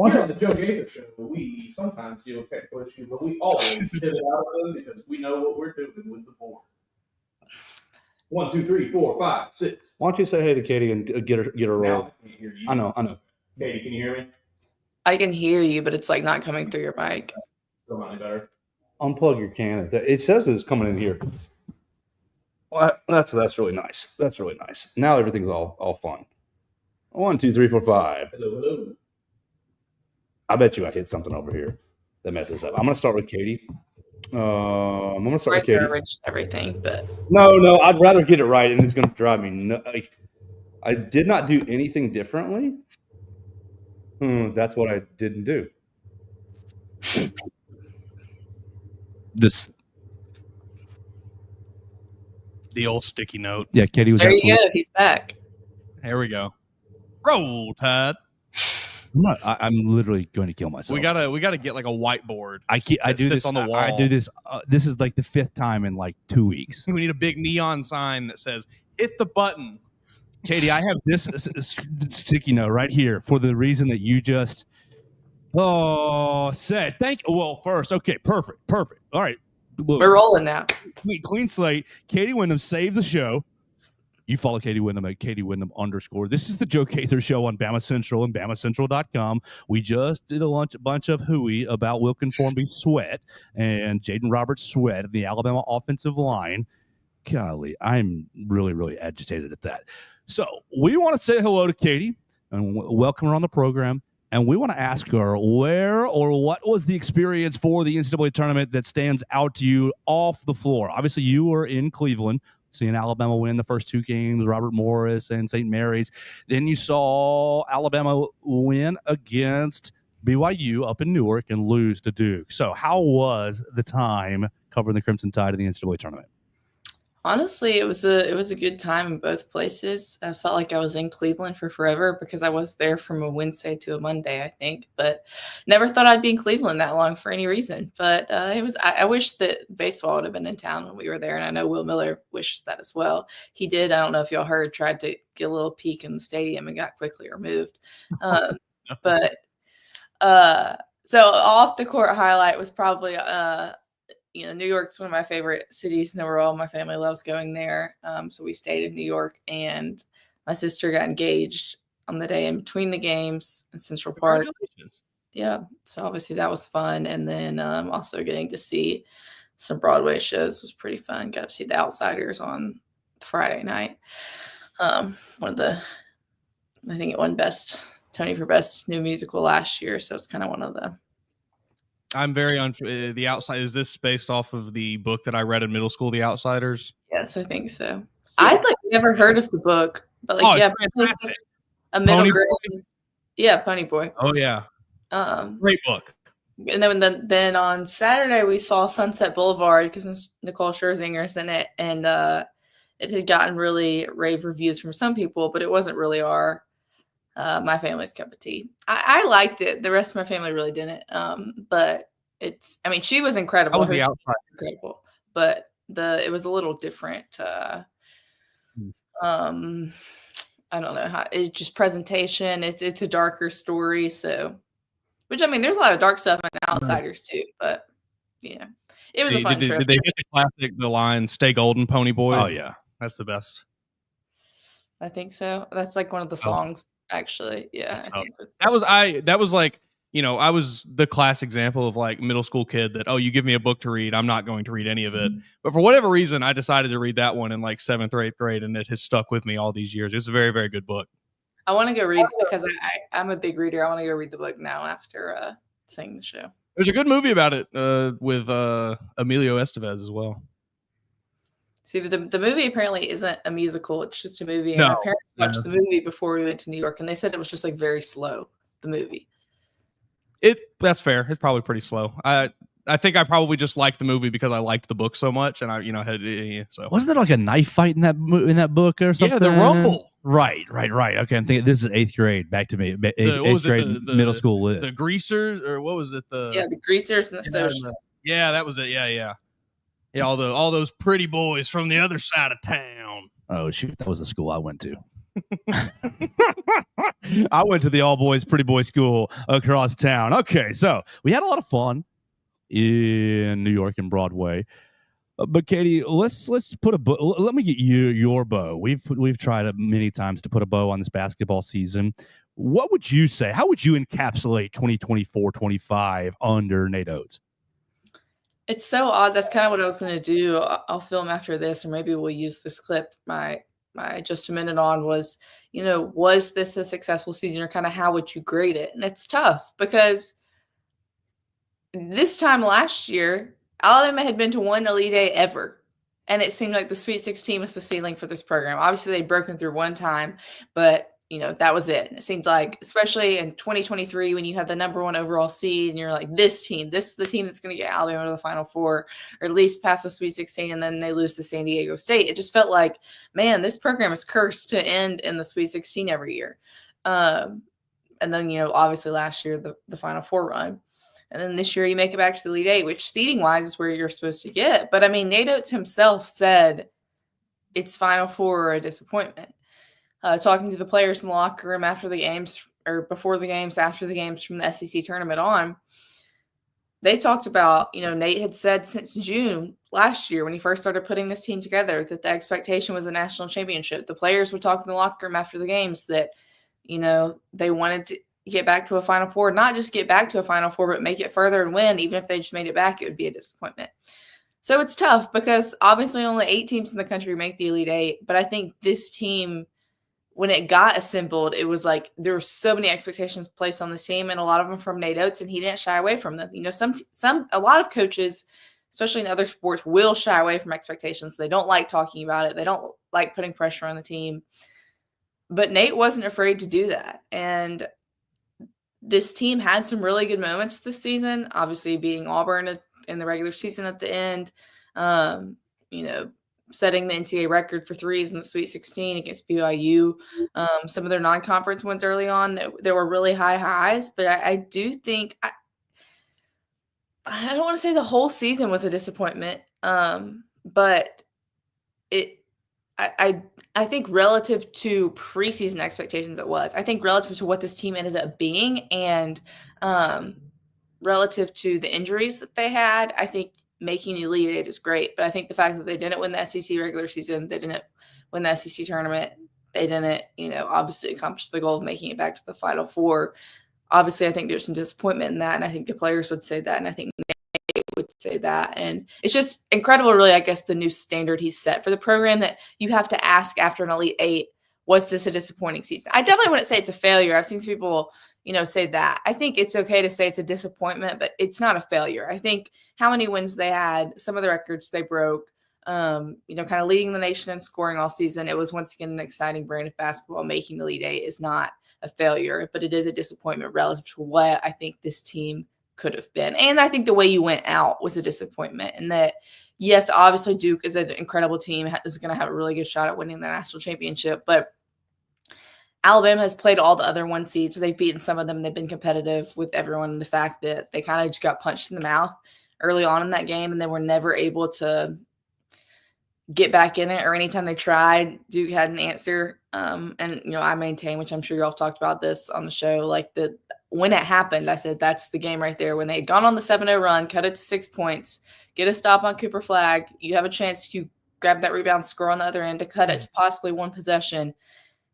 Here on the Joe Gaither Show, we sometimes deal with technical issues, but we always pivot out of them because we know what we're doing with the board. 1, 2, 3, 4, 5, 6. Why don't you say hey to Katie and get her roll? Now I can't hear you. I know. Katie, can you hear me? I can hear you, but it's not coming through your mic. Still not any better. Unplug your can. It says it's coming in here. Well, that's really nice. That's really nice. Now everything's all fun. 1, 2, 3, 4, 5. Hello. I bet you I hit something over here that messes up. I'm gonna start with Katie. I'm gonna start with Katie. Arranged everything, but No, I'd rather get it right, and it's gonna drive me. I did not do anything differently. That's what I didn't do. The old sticky note. Yeah, Katie was. There you go. He's back. Here we go. Roll Tide. I'm literally going to kill myself. We gotta get like a whiteboard. I do this on the wall. I do this. This is like the 5th time in like 2 weeks. We need a big neon sign that says "Hit the button." Katie, I have this sticky note right here for the reason that you just said. Thank you. Well, first, okay, perfect. All right, look, We're rolling now. clean slate. Katie Windham saves the show. You follow Katie Windham at Katie Windham _. This is the Joe Gaither Show on BamaCentral and BamaCentral.com. We just did a bunch of hooey about Wilkin Formby Sweat and Jaden Roberts Sweat of the Alabama offensive line. Golly, I'm really, really agitated at that. So we want to say hello to Katie and welcome her on the program. And we want to ask her where or what was the experience for the NCAA tournament that stands out to you off the floor. Obviously, you were in Cleveland, seeing Alabama win the first 2 games, Robert Morris and St. Mary's. Then you saw Alabama win against BYU up in Newark and lose to Duke. So how was the time covering the Crimson Tide in the NCAA tournament? Honestly, it was a good time in both places. I felt like I was in Cleveland for forever because I was there from a Wednesday to a Monday, I think. But never thought I'd be in Cleveland that long for any reason. But it was. I wish that baseball would have been in town when we were there, and I know Will Miller wishes that as well. He did. I don't know if y'all heard. Tried to get a little peek in the stadium and got quickly removed. So off the court highlight was probably New York's one of my favorite cities in the world. My family loves going there. So we stayed in New York, and my sister got engaged on the day in between the games in Central Park. Congratulations. Yeah. So obviously that was fun. And then also getting to see some Broadway shows was pretty fun. Got to see The Outsiders on Friday night. I think it won Tony for Best New Musical last year. So it's kind of one of the. I'm very The Outside. Is this based off of the book that I read in middle school, The Outsiders? Yes, I think so. I'd never heard of the book, but fantastic. A middle Pony grade. Boy? Yeah, Pony Boy. Oh yeah. Great book. And then on Saturday we saw Sunset Boulevard because Nicole Scherzinger's in it, and it had gotten really rave reviews from some people, but it wasn't really my family's cup of tea. I liked it. The rest of my family really didn't. But she was incredible. That was The Outside. Incredible, but it was a little different. I don't know how it just presentation. It's a darker story, so. Which there's a lot of dark stuff in Outsiders too, but it was a fun trip. Did they hit the line "Stay Golden, Pony Boy"? Oh yeah, that's the best. I think so. That's like one of the songs, actually. Yeah, I think that was like I was the class example of like middle school kid that you give me a book to read, I'm not going to read any of it. But for whatever reason, I decided to read that one in like 7th or 8th grade, and it has stuck with me all these years. It's a very, very good book. I want to go read because I'm a big reader. I want to go read the book now after seeing the show. There's a good movie about it with Emilio Estevez as well. See, the movie apparently isn't a musical. It's just a movie. And my parents watched the movie before we went to New York, and they said it was just like very slow, the movie. That's fair. It's probably pretty slow. I think I probably just liked the movie because I liked the book so much, and wasn't there like a knife fight in that book or something? Yeah, the Rumble. Right. Okay, I'm thinking this is 8th grade. Back to me, eighth grade, middle school lit. The Greasers, or what was it? The Greasers and the Socials. Yeah, that was it. Yeah. All those pretty boys from the other side of town. Oh shoot, that was the school I went to. I went to the all boys pretty boy school across town. Okay, so we had a lot of fun in New York and Broadway. But Katie, let's put a bow. Let me get you your bow. We've tried many times to put a bow on this basketball season. What would you say? How would you encapsulate 2024-25 under Nate Oates? It's so odd. That's kind of what I was going to do. I'll film after this, or maybe we'll use this clip. My just a minute on was, was this a successful season, or kind of how would you grade it? And it's tough because this time last year, Alabama had been to one Elite Eight ever, and it seemed like the Sweet 16 was the ceiling for this program. Obviously, they'd broken through one time, but that was it. And it seemed like, especially in 2023, when you had the number 1 overall seed, and you're like, this is the team that's going to get Alabama to the Final Four, or at least past the Sweet 16, and then they lose to San Diego State. It just felt like, man, this program is cursed to end in the Sweet 16 every year. And then, obviously last year, the Final Four run. And then this year you make it back to the Elite Eight, which seeding-wise is where you're supposed to get. But, Nate Oates himself said it's Final Four or a disappointment. Talking to the players in the locker room after the games, or before the games, after the games from the SEC tournament on, they talked about, Nate had said since June last year when he first started putting this team together that the expectation was a national championship. The players would talk in the locker room after the games that, they wanted to get back to a Final Four, not just get back to a Final Four, but make it further and win. Even if they just made it back, it would be a disappointment. So it's tough because obviously only 8 teams in the country make the Elite Eight. But I think this team, when it got assembled, it was like there were so many expectations placed on this team, and a lot of them from Nate Oates, and he didn't shy away from them. A lot of coaches, especially in other sports, will shy away from expectations. They don't like talking about it. They don't like putting pressure on the team. But Nate wasn't afraid to do that. And this team had some really good moments this season, obviously beating Auburn in the regular season at the end, setting the NCAA record for threes in the Sweet 16 against BYU. Some of their non-conference wins early on, there were really high highs, but I do think I don't want to say the whole season was a disappointment, but I think relative to preseason expectations, it was. I think relative to what this team ended up being, and relative to the injuries that they had, I think making the Elite Eight is great. But I think the fact that they didn't win the SEC regular season, they didn't win the SEC tournament, they didn't, obviously accomplish the goal of making it back to the Final Four. Obviously, I think there's some disappointment in that, and I think the players would say that, and I think Nate would say that. And it's just incredible, really, I guess, the new standard he's set for the program, that you have to ask after an Elite Eight, was this a disappointing season? I definitely wouldn't say it's a failure. I've seen some people, say that. I think it's okay to say it's a disappointment, but it's not a failure. I think how many wins they had, some of the records they broke, kind of leading the nation in scoring all season. It was once again an exciting brand of basketball. Making the Elite Eight is not a failure, but it is a disappointment relative to what I think this team could have been. And I think the way you went out was a disappointment, and that, yes, obviously Duke is an incredible team, is going to have a really good shot at winning the national championship, but Alabama has played all the other 1 seeds. They've beaten some of them. They've been competitive with everyone. The fact that they kind of just got punched in the mouth early on in that game, and they were never able to get back in it, or anytime they tried, Duke had an answer. I maintain, which I'm sure y'all have talked about this on the show, like when it happened, I said that's the game right there. When they had gone on the 7-0 run, cut it to 6 points, get a stop on Cooper Flagg, you have a chance to grab that rebound, score on the other end to cut it to possibly 1 possession.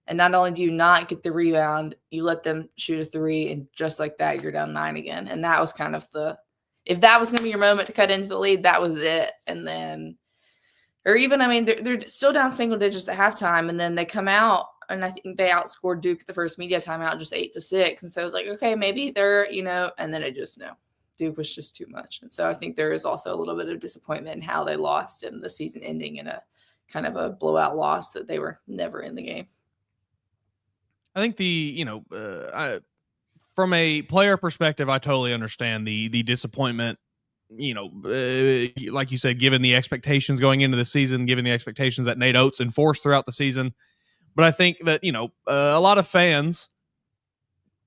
And not only do you not get the rebound, you let them shoot a 3, and just like that, you're down 9 again. And that was kind of if that was going to be your moment to cut into the lead, that was it. And then, or even, they're still down single digits at halftime, and then they come out, and I think they outscored Duke the first media timeout just 8-6. And so I was like, okay, maybe they're, and then it just, no, Duke was just too much. And so I think there is also a little bit of disappointment in how they lost, and the season ending in a kind of a blowout loss that they were never in the game. I think from a player perspective, I totally understand the disappointment. Like you said, given the expectations going into the season, given the expectations that Nate Oates enforced throughout the season. But I think that, a lot of fans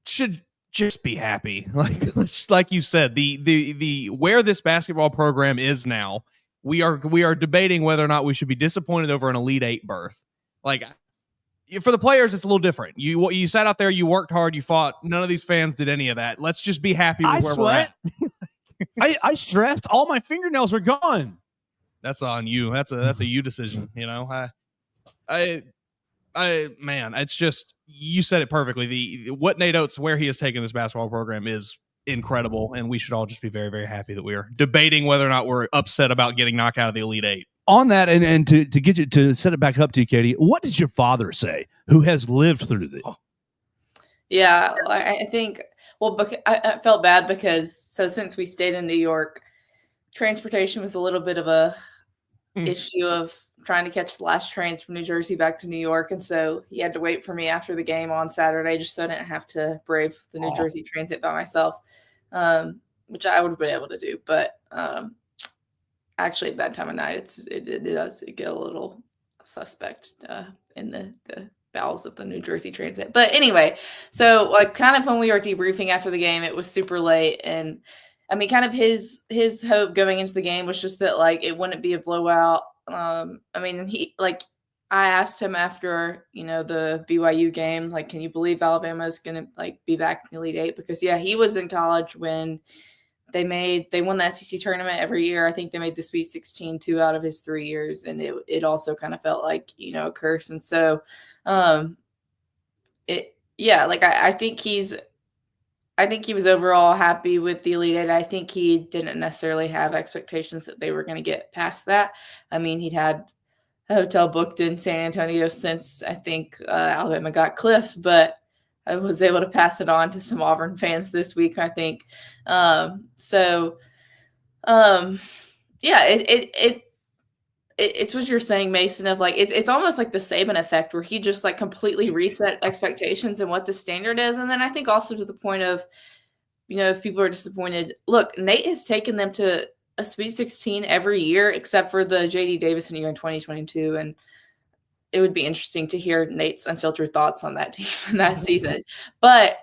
should just be happy. Like you said, the where this basketball program is now, we are debating whether or not we should be disappointed over an Elite Eight berth. Like, for the players, it's a little different. You sat out there, you worked hard, you fought. None of these fans did any of that. Let's just be happy with where we're at. I stressed. All my fingernails are gone. That's on you. That's a you decision. Man, it's just, you said it perfectly. What Nate Oates, where he has taken this basketball program, is incredible, and we should all just be very, very happy that we are debating whether or not we're upset about getting knocked out of the Elite Eight. On that, and to get you to set it back up to you, Katie, what did your father say, who has lived through this? Yeah, I think, I felt bad because, since we stayed in New York, transportation was a little bit of a issue of trying to catch the last trains from New Jersey back to New York. And so he had to wait for me after the game on Saturday, just so I didn't have to brave the New Jersey transit by myself, which I would have been able to do. But actually, at that time of night, it does get a little suspect in the bowels of the New Jersey transit. But anyway, so kind of when we were debriefing after the game, it was super late, and kind of his hope going into the game was just that it wouldn't be a blowout. I asked him after the BYU game, can you believe Alabama is gonna be back in the Elite Eight? Because he was in college when they won the SEC tournament every year. I think they made the Sweet 16 2 out of his 3 years, and it also kind of felt like a curse. And so I think he was overall happy with the Elite Eight. I think he didn't necessarily have expectations that they were going to get past that. He'd had a hotel booked in San Antonio since I think Alabama got Cliff, but I was able to pass it on to some Auburn fans this week, I think. It's what you're saying, Mason, of it's almost like the Saban effect, where he just completely reset expectations and what the standard is. And then I think also to the point of, if people are disappointed, look, Nate has taken them to a Sweet 16 every year except for the J.D. Davison year in 2022. And it would be interesting to hear Nate's unfiltered thoughts on that team in that season. But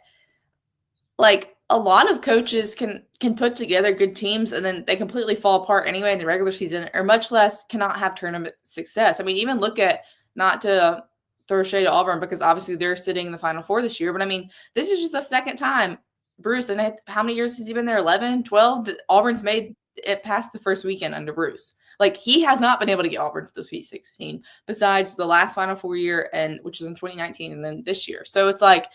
a lot of coaches can put together good teams, and then they completely fall apart anyway in the regular season, or much less cannot have tournament success. Even look at, not to throw shade at Auburn, because obviously they're sitting in the Final Four this year, but this is just the second time Bruce, and how many years has he been there? 11, 12? Auburn's made it past the first weekend under Bruce. Like, he has not been able to get Auburn to the Sweet 16 besides the last Final Four year, which was in 2019, and then this year. So it's like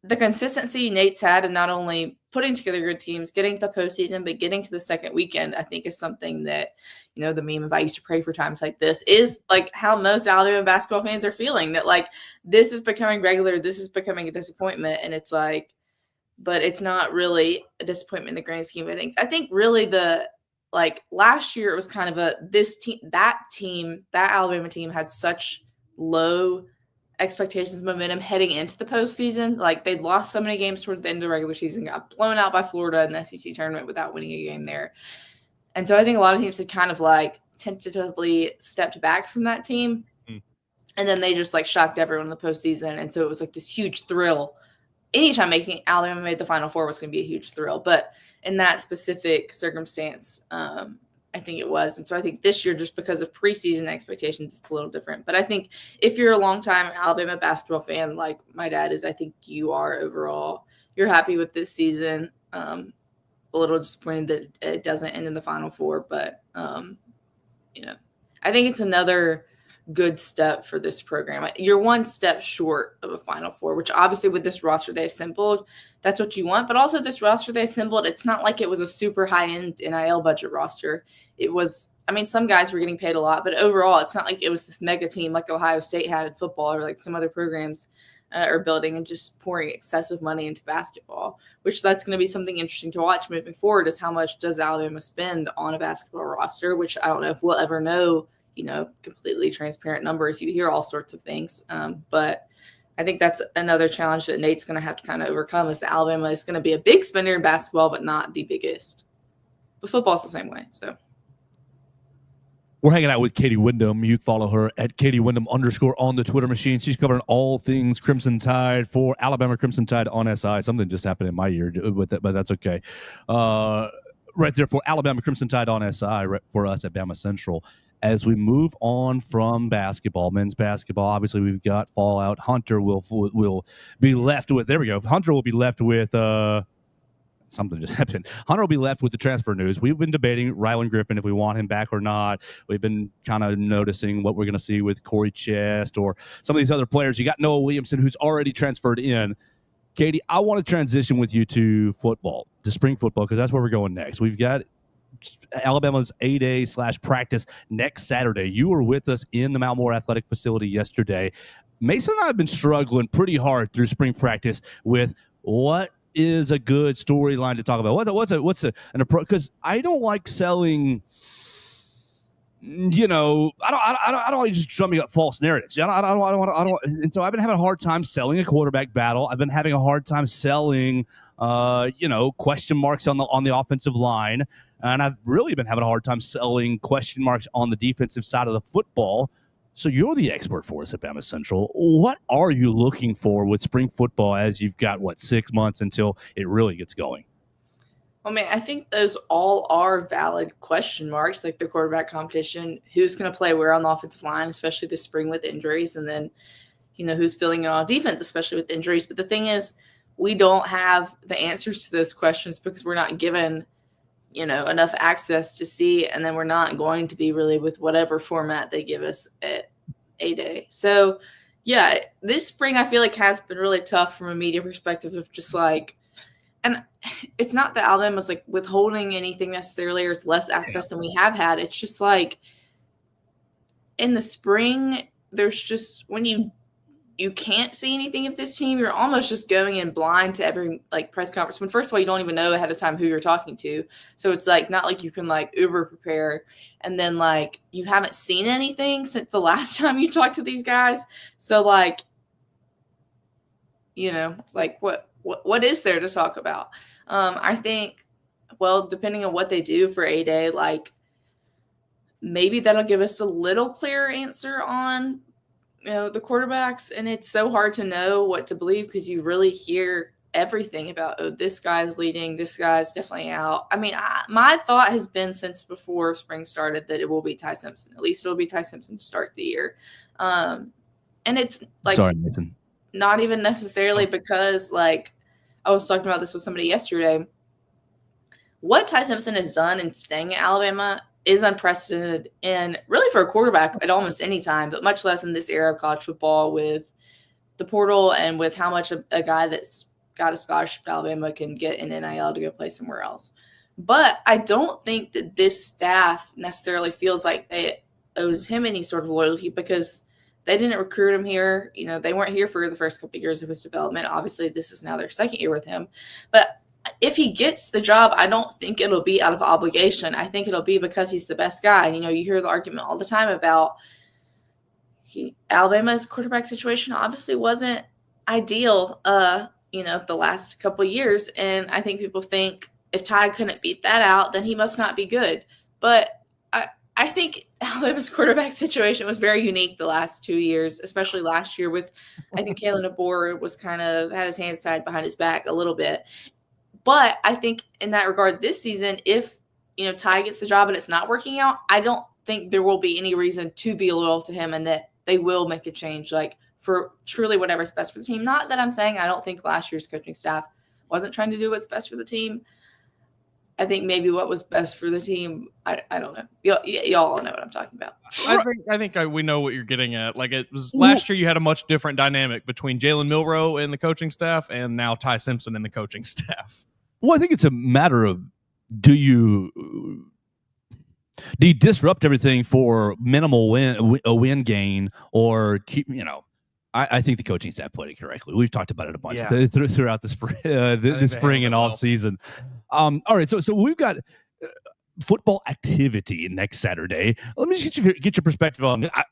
the consistency Nate's had in not only putting together good teams, getting to the postseason, but getting to the second weekend, I think is something that, the meme of I used to pray for times like this is like how most Alabama basketball fans are feeling, that like this is becoming regular, this is becoming a disappointment. And it's like, but it's not really a disappointment in the grand scheme of things. I think really last year it was kind of that Alabama team had such low expectations, momentum heading into the postseason. Like, they'd lost so many games towards the end of the regular season, got blown out by Florida in the SEC tournament without winning a game there. And so I think a lot of teams had kind of like tentatively stepped back from that team. And then they just like shocked everyone in the postseason. And so it was like this huge thrill. Anytime Alabama made the Final Four was going to be a huge thrill. But in that specific circumstance, I think it was. And so I think this year, just because of preseason expectations, it's a little different. But I think if you're a longtime Alabama basketball fan like my dad is, I think you are overall. You're happy with this season. A little disappointed that it doesn't end in the Final Four. But, I think it's another good step for this program. You're one step short of a Final Four, which obviously with this roster they assembled, that's what you want. But also this roster they assembled, it's not like it was a super high-end NIL budget roster. It was, some guys were getting paid a lot, but overall it's not like it was this mega team like Ohio State had in football or like some other programs are building and just pouring excessive money into basketball, which that's going to be something interesting to watch moving forward, is how much does Alabama spend on a basketball roster, which I don't know if we'll ever know, completely transparent numbers. You hear all sorts of things. But I think that's another challenge that Nate's going to have to kind of overcome, is that Alabama is going to be a big spender in basketball, but not the biggest. But football's the same way. So we're hanging out with Katie Windham. You can follow her at Katie Windham _ on the Twitter machine. She's covering all things Crimson Tide for Alabama Crimson Tide on SI. Something just happened in my ear with it, but that's okay. Right there for Alabama Crimson Tide on SI, right for us at BamaCentral. As we move on from basketball, men's basketball, obviously we've got fallout. Hunter will be left with, there we go. Hunter will be left with, something just happened. Hunter will be left with the transfer news. We've been debating Rylan Griffin, if we want him back or not. We've been kind of noticing what we're going to see with Corey Chest or some of these other players. You got Noah Williamson, who's already transferred in. Katie, I want to transition with you to football, to spring football, because that's where we're going next. We've got Alabama's A-Day/practice next Saturday. You were with us in the Mount Moore Athletic Facility yesterday. Mason and I have been struggling pretty hard through spring practice with what is a good storyline to talk about. What's an approach? Because I don't like selling. I don't like just drumming up false narratives. I don't. And so I've been having a hard time selling a quarterback battle. I've been having a hard time selling, question marks on the offensive line. And I've really been having a hard time selling question marks on the defensive side of the football. So you're the expert for us at BamaCentral. What are you looking for with spring football as you've got, 6 months until it really gets going? Well, man, I think those all are valid question marks, like the quarterback competition, who's going to play where on the offensive line, especially this spring with injuries, and then, who's filling in on defense, especially with injuries. But the thing is, we don't have the answers to those questions because we're not given enough access to see, and then we're not going to be really with whatever format they give us at A-Day. So, yeah, this spring I feel like has been really tough from a media perspective of just like, and it's not that Alabama's like withholding anything necessarily or it's less access than we have had. It's just like in the spring, there's just when you can't see anything of this team, you're almost just going in blind to every press conference. When first of all, you don't even know ahead of time who you're talking to. So it's not like you can uber prepare. And then you haven't seen anything since the last time you talked to these guys. So what is there to talk about? I think, depending on what they do for A-Day, maybe that'll give us a little clearer answer on the quarterbacks, and it's so hard to know what to believe because you really hear everything about, this guy's leading, this guy's definitely out. My thought has been since before spring started that it will be Ty Simpson. At least it'll be Ty Simpson to start the year. And it's sorry, Nathan. Not even necessarily because I was talking about this with somebody yesterday. What Ty Simpson has done in staying at Alabama is unprecedented, and really for a quarterback at almost any time, but much less in this era of college football with the portal and with how much a guy that's got a scholarship at Alabama can get an NIL to go play somewhere else. But I don't think that this staff necessarily feels like they owes him any sort of loyalty because they didn't recruit him here. You know, they weren't here for the first couple of years of his development. Obviously, this is now their second year with him. But if he gets the job, I don't think it'll be out of obligation. I think it'll be because he's the best guy. And, you know, you hear the argument all the time about Alabama's quarterback situation obviously wasn't ideal, the last couple of years. And I think people think if Ty couldn't beat that out, then he must not be good. But I think Alabama's quarterback situation was very unique the last 2 years, especially last year with, I think Kalen DeBoer was kind of had his hands tied behind his back a little bit. But I think in that regard, this season, if, Ty gets the job and it's not working out, I don't think there will be any reason to be loyal to him and that they will make a change, like for truly whatever's best for the team. Not that I'm saying I don't think last year's coaching staff wasn't trying to do what's best for the team. I think maybe what was best for the team, I don't know. Y'all all know what I'm talking about. I think we know what you're getting at. Like it was last year, you had a much different dynamic between Jalen Milroe and the coaching staff, and now Ty Simpson and the coaching staff. Well, I think it's a matter of do you disrupt everything for minimal win gain, or keep I think the coaching staff played it correctly. We've talked about it a bunch throughout the spring, the spring and off season. All right, so we've got football activity next Saturday. Let me just get your perspective on. I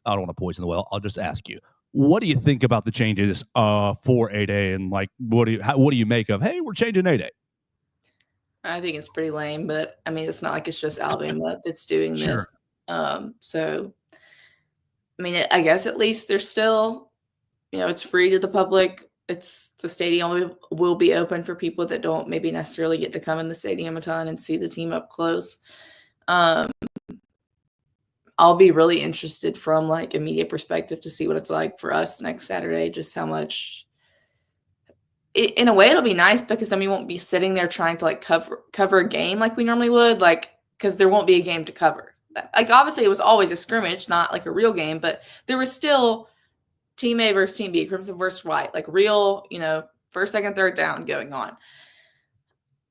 don't want to poison the well. I'll just ask you, what do you think about the changes for 8A, and like what do you make of? Hey, we're changing 8A. I think it's pretty lame, but I mean, it's not like it's just Alabama that's doing this. So, I mean, I guess at least there's still, it's free to the public. The stadium will be open for people that don't maybe necessarily get to come in the stadium a ton and see the team up close. I'll be really interested from like a media perspective to see what it's like for us next Saturday, just how much. In a way, it'll be nice because then we won't be sitting there trying to like cover a game like we normally would, like because there won't be a game to cover. Like obviously, it was always a scrimmage, not like a real game, but there was still Team A versus Team B, Crimson versus White, like real, first, second, third down going on.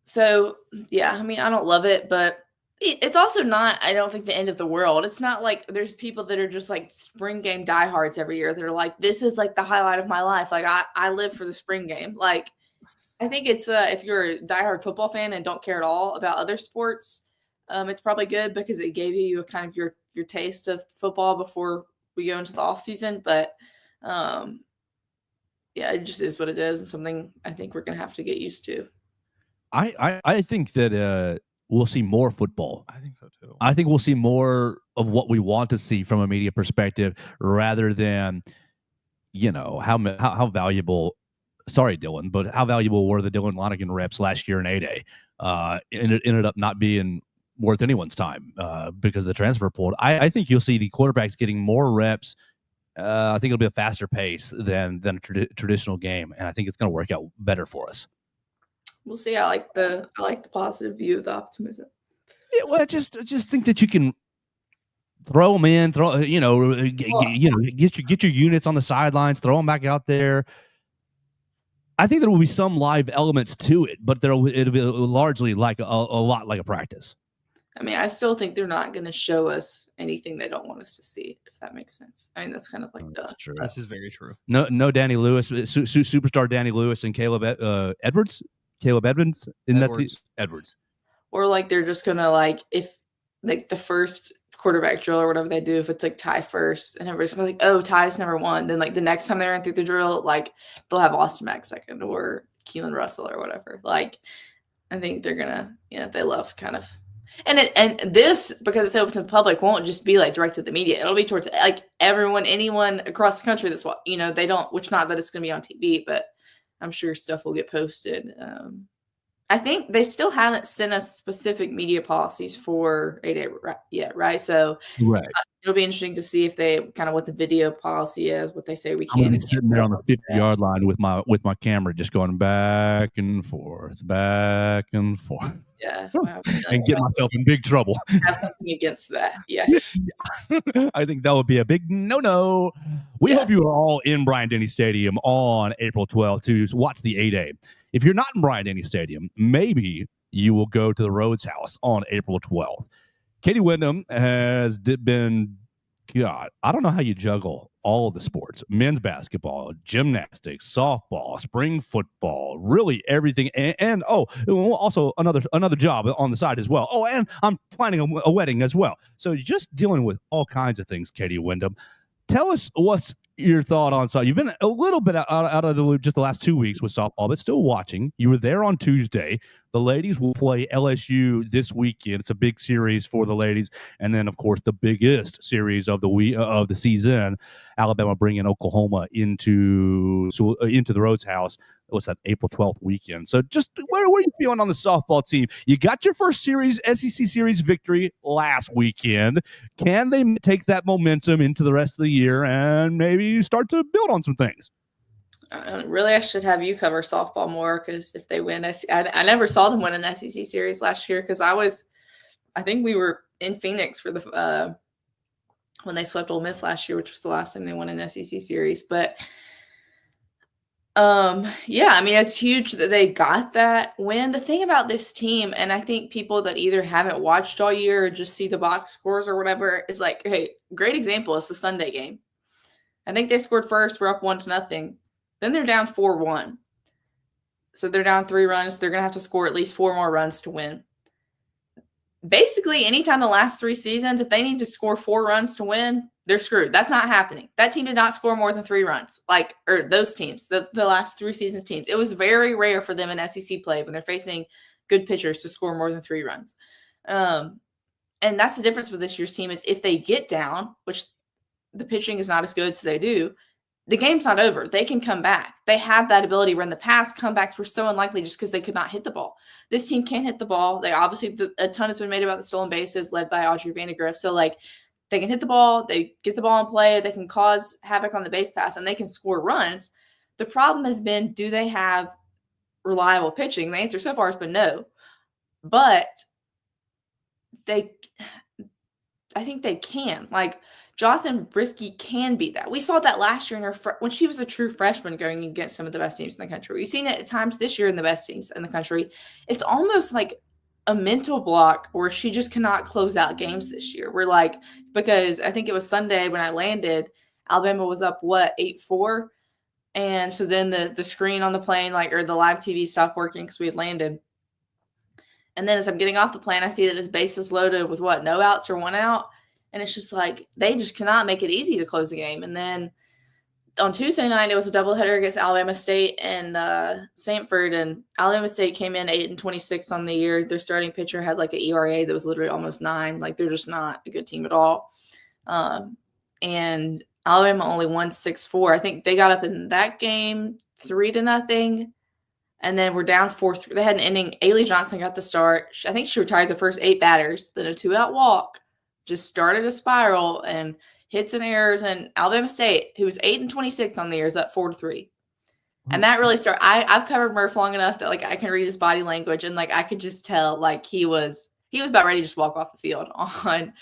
So yeah, I mean, I don't love it, but it's also not, I don't think, the end of the world. It's not like there's people that are just like spring game diehards every year that are like, this is like the highlight of my life. Like I live for the spring game. Like I think it's if you're a diehard football fan and don't care at all about other sports, it's probably good because it gave you a kind of your taste of football before we go into the off season. But yeah, it just is what it is, and something I think we're gonna have to get used to. I think that we'll see more football. I think so too. I think we'll see more of what we want to see from a media perspective, rather than, how valuable. Sorry, Dylan, but how valuable were the Dylan Lonergan reps last year in 8A? And it ended up not being worth anyone's time because of the transfer portal. I think you'll see the quarterbacks getting more reps. I think it'll be a faster pace than a traditional game, and I think it's going to work out better for us. We'll see. I like the positive view of the optimism. Yeah, well, I just think that you can throw them in, get your units on the sidelines, throw them back out there. I think there will be some live elements to it, but it'll be largely like a lot like a practice. I mean, I still think they're not going to show us anything they don't want us to see, if that makes sense. I mean, that's kind of like that's true. This is very true. No Danny Lewis, superstar Danny Lewis and Caleb Edwards. Caleb Edwards, Edwards. Or like they're just gonna like if like the first quarterback drill or whatever they do, if it's like Ty first, and everybody's gonna be like, oh, Ty's number one. Then like the next time they're in through the drill, like they'll have Austin Mack second or Keelan Russell or whatever. Like I think they're gonna, they love kind of. And this, because it's open to the public, won't just be like directed to the media. It'll be towards like anyone across the country that's what they don't. Which not that it's going to be on TV, but I'm sure stuff will get posted. I think they still haven't sent us specific media policies for 8A yet, right? So Right. it'll be interesting to see if they kind of what the video policy is, what they say we I'm gonna can be and can't sitting there on the do. 50-yard line with my camera, just going back and forth, Yeah, wow, and get myself in big trouble. have something against that. Yeah. I think that would be a big no. We Yeah. hope you are all in Bryant-Denny Stadium on April 12th to watch the 8A. If you're not in Bryant-Denny Stadium, maybe you will go to the Rhodes House on April 12th. Katie Windham has been, God, I don't know how you juggle all of the sports: men's basketball, gymnastics, softball, spring football, really everything. And also another job on the side as well. Oh, and I'm planning a wedding as well. So just dealing with all kinds of things, Katie Windham. Tell us what's your thought on softball. You've been a little bit out of the loop just the last 2 weeks with softball, but still watching. You were there on Tuesday. The ladies will play LSU this weekend. It's a big series for the ladies, and then of course the biggest series of the season. Alabama bringing Oklahoma into the Rhodes House. What's that? April 12th weekend. So just what are you feeling on the softball team? You got your first SEC series victory last weekend. Can they take that momentum into the rest of the year and maybe start to build on some things? Really, I should have you cover softball more, because if they win, I never saw them win an SEC series last year, because I think we were in Phoenix for the when they swept Ole Miss last year, which was the last time they won an SEC series. But yeah, I mean, it's huge that they got that win. The thing about this team, and I think people that either haven't watched all year or just see the box scores or whatever, is like, hey, great example is the Sunday game. I think they scored first. We're up 1-0. Then they're down 4-1. So they're down 3 runs. They're going to have to score at least 4 more runs to win. Basically, anytime the last 3 seasons, if they need to score 4 runs to win, they're screwed. That's not happening. That team did not score more than 3 runs. Or those teams, the last 3 seasons teams. It was very rare for them in SEC play when they're facing good pitchers to score more than 3 runs. And that's the difference with this year's team, is if they get down, which the pitching is not as good, so they do, the game's not over. They can come back. They have that ability, where in the past comebacks were so unlikely just because they could not hit the ball. This team can hit the ball. They obviously, a ton has been made about the stolen bases led by Audrey Vandegrift. So they can hit the ball, they get the ball in play, they can cause havoc on the base pass, and they can score runs. The problem has been, do they have reliable pitching? The answer so far has been no. But I think they can. Jocelyn Brisky can be that. We saw that last year when she was a true freshman going against some of the best teams in the country. We've seen it at times this year in the best teams in the country. It's almost like a mental block where she just cannot close out games this year. Because I think it was Sunday when I landed, Alabama was up, 8-4? And so then the screen on the plane, or the live TV stopped working because we had landed. And then as I'm getting off the plane, I see that his base is loaded with no outs or 1 out. And it's just they just cannot make it easy to close the game. And then on Tuesday night, it was a doubleheader against Alabama State and Samford. And Alabama State came in 8-26 on the year. Their starting pitcher had an ERA that was literally almost 9. They're just not a good team at all. And Alabama only won 6-4. I think they got up in that game 3-0. And then we're down 4-3. They had an inning. Ailey Johnson got the start. I think she retired the first 8 batters. Then a 2-out walk. Just started a spiral and hits and errors. And Alabama State, who was 8-26 on the year, is up 4-3. And that really started. I've covered Murph long enough that I can read his body language, and I could just tell he was about ready to just walk off the field on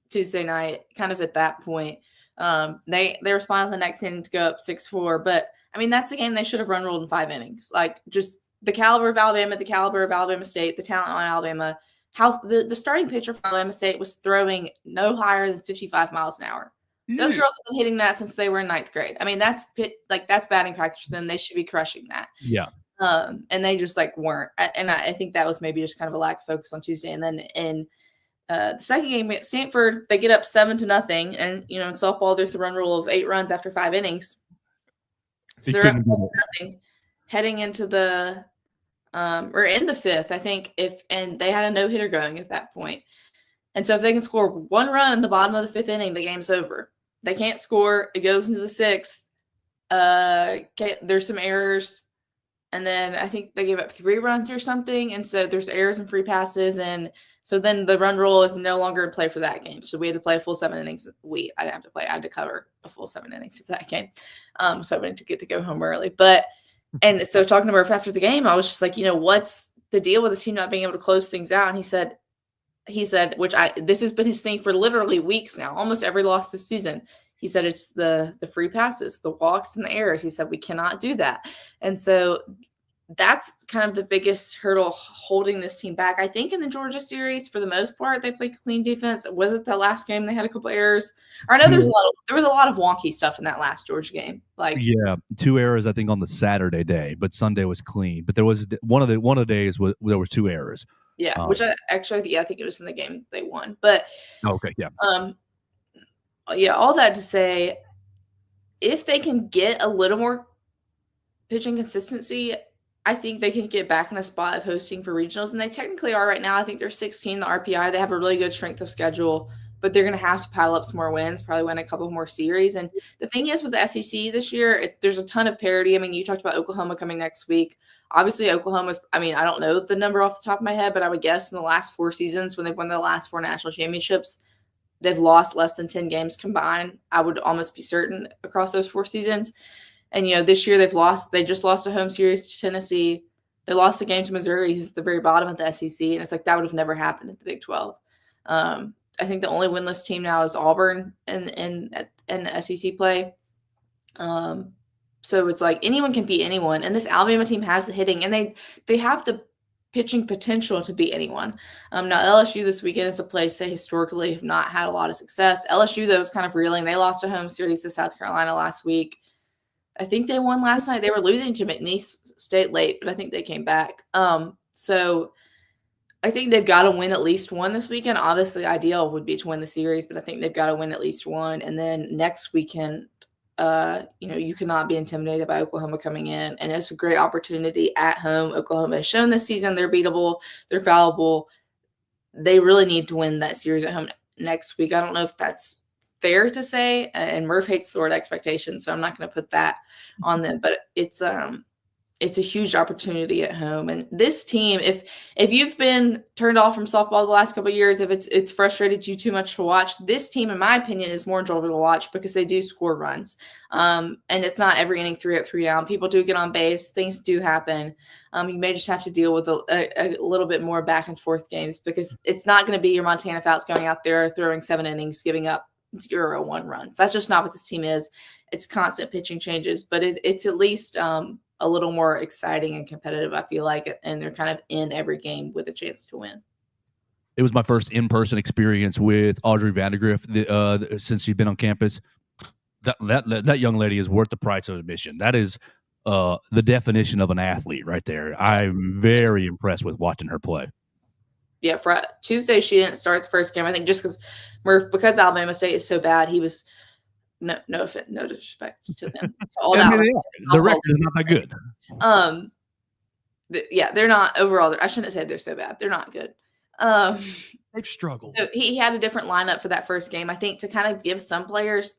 Tuesday night. Kind of at that point, they responded the next inning to go up 6-4. But I mean, that's the game they should have run ruled in 5 innings. Just the caliber of Alabama, the caliber of Alabama State, the talent on Alabama. How the starting pitcher for Alabama State was throwing no higher than 55 miles an hour. Those girls have been hitting that since they were in 9th grade. I mean, that's batting practice for them. They should be crushing that. Yeah. And they just weren't. And I think that was maybe just kind of a lack of focus on Tuesday. And then in the second game at Samford, they get up 7-0. And in softball, there's the run rule of 8 runs after 5 innings. So they're up 7-0 heading into the or in the 5th, I think, and they had a no-hitter going at that point. And so if they can score 1 run in the bottom of the 5th inning, the game's over. They can't score. It goes into the 6th. There's some errors. and then I think they gave up 3 runs or something, and so there's errors and free passes, and so then the run rule is no longer in play for that game. So we had to play a full 7 innings. I didn't have to play. I had to cover a full 7 innings of that game. So I went to get to go home early. And so talking to Murph after the game, I was just like, what's the deal with this team not being able to close things out? And he said, this has been his thing for literally weeks now, almost every loss this season. He said it's the free passes, the walks, and the errors. He said we cannot do that. And so that's kind of the biggest hurdle holding this team back. I think in the Georgia series, for the most part, they played clean defense. Was it the last game they had a couple errors? Or I know there was a lot of wonky stuff in that last Georgia game. 2 errors I think on the Saturday day, but Sunday was clean. But there was one of the days there were 2 errors. Yeah, which I think it was in the game they won. But okay, yeah. All that to say, if they can get a little more pitching consistency, I think they can get back in a spot of hosting for regionals, and they technically are right now. I think they're 16, the RPI. They have a really good strength of schedule, but they're going to have to pile up some more wins, probably win a couple more series. And the thing is with the SEC this year, there's a ton of parity. I mean, you talked about Oklahoma coming next week. Obviously, Oklahoma's, I don't know the number off the top of my head, but I would guess in the last 4 seasons when they've won the last 4 national championships, they've lost less than 10 games combined. I would almost be certain across those 4 seasons. And, this year they just lost a home series to Tennessee. They lost a game to Missouri, who's at the very bottom of the SEC. And it's like, that would have never happened at the Big 12. I think the only winless team now is Auburn in SEC play. So it's like anyone can beat anyone. And this Alabama team has the hitting, and they have the pitching potential to beat anyone. Now, LSU this weekend is a place they historically have not had a lot of success. LSU, though, was kind of reeling. They lost a home series to South Carolina last week. I think they won last night. They were losing to McNeese State late, but I think they came back. So I think they've got to win at least one this weekend. Obviously, ideal would be to win the series, but I think they've got to win at least one. And then next weekend, you cannot be intimidated by Oklahoma coming in. And it's a great opportunity at home. Oklahoma has shown this season they're beatable, they're fallible. They really need to win that series at home next week. I don't know if that's fair to say, and Murph hates the word expectation, so I'm not going to put that on them, but it's a huge opportunity at home. And this team, if you've been turned off from softball the last couple of years, if it's frustrated you too much to watch, this team, in my opinion, is more enjoyable to watch because they do score runs. And it's not every inning 3 up, 3 down. People do get on base. Things do happen. You may just have to deal with a little bit more back and forth games because it's not going to be your Montana Fouts going out there throwing 7 innings, giving up 0-1 runs. That's just not what this team is. It's constant pitching changes, but it's at least a little more exciting and competitive, I feel like, and they're kind of in every game with a chance to win. It was my first in-person experience with Audrey Vandergriff since she's been on campus. That young lady is worth the price of admission. That is the definition of an athlete right there. I'm very impressed with watching her play. Yeah, for Tuesday she didn't start the first game. I think just because Alabama State is so bad, he was no disrespect to them. So the record is not that good. They're not overall. I shouldn't have said they're so bad. They're not good. They've struggled. So he had a different lineup for that first game, I think, to kind of give some players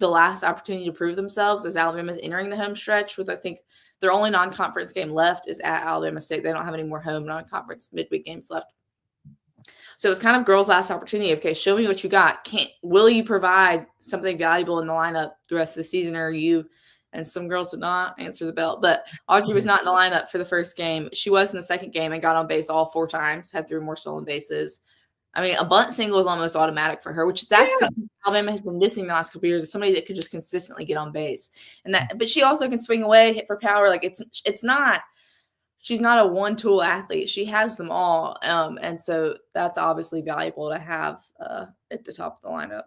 the last opportunity to prove themselves as Alabama's entering the home stretch. With I think their only non-conference game left is at Alabama State. They don't have any more home non-conference midweek games left. So it's kind of girls' last opportunity. Okay, show me what you got. Will you provide something valuable in the lineup the rest of the season, or you? And some girls did not answer the bell. But Audrey was not in the lineup for the first game. She was in the second game and got on base all 4 times, had 3 more stolen bases. I mean, a bunt single is almost automatic for her, which that's the thing Alabama has been missing the last couple of years, is somebody that could just consistently get on base. But she also can swing away, hit for power. Like it's not. She's not a one-tool athlete. She has them all, and so that's obviously valuable to have at the top of the lineup.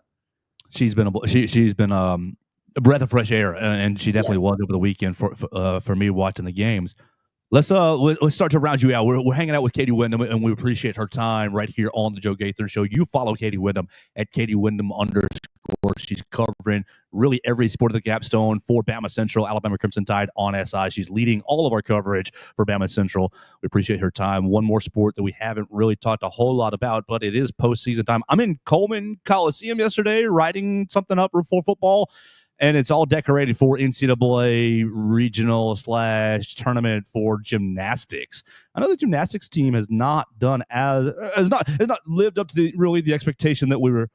She's been a breath of fresh air, and she definitely was over the weekend for me watching the games. Let's start to round you out. We're hanging out with Katie Windham, and we appreciate her time right here on the Joe Gaither Show. You follow Katie Windham at Katie Windham _ She's covering really every sport of the capstone for BamaCentral, Alabama Crimson Tide on SI. She's leading all of our coverage for BamaCentral. We appreciate her time. One more sport that we haven't really talked a whole lot about, but it is postseason time. I'm in Coleman Coliseum yesterday writing something up for football, and it's all decorated for NCAA regional / tournament for gymnastics. I know the gymnastics team has not done has not lived up to the expectation that we were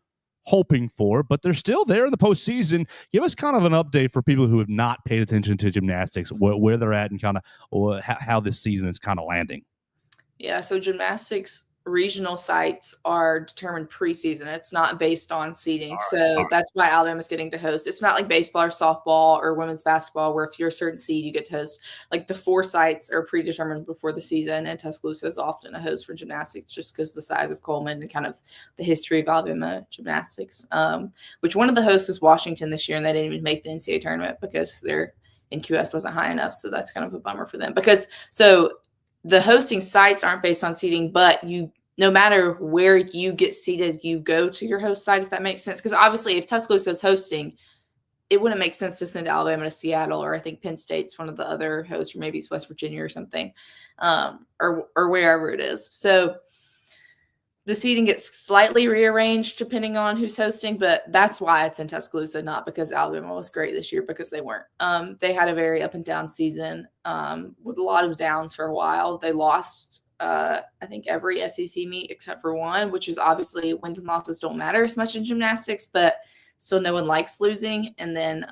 hoping for, but they're still there in the postseason. Give us kind of an update for people who have not paid attention to gymnastics, where they're at, and kind of how this season is kind of landing. Yeah, so gymnastics regional sites are determined preseason. It's not based on seeding. So that's why Alabama's getting to host. It's not like baseball or softball or women's basketball where if you're a certain seed, you get to host. Like the 4 sites are predetermined before the season, and Tuscaloosa is often a host for gymnastics just because the size of Coleman and kind of the history of Alabama gymnastics. Which one of the hosts is Washington this year, and they didn't even make the NCAA tournament because their NQS wasn't high enough. So that's kind of a bummer for them the hosting sites aren't based on seeding, but no matter where you get seated, you go to your host site, if that makes sense. Because obviously, if Tuscaloosa is hosting, it wouldn't make sense to send Alabama to Seattle, or I think Penn State's one of the other hosts, or maybe it's West Virginia or something, or wherever it is. So the seating gets slightly rearranged depending on who's hosting, but that's why it's in Tuscaloosa, not because Alabama was great this year, because they weren't. They had a very up and down season with a lot of downs for a while. They lost, I think, every SEC meet except for one, which is obviously wins and losses don't matter as much in gymnastics, but still no one likes losing. And then,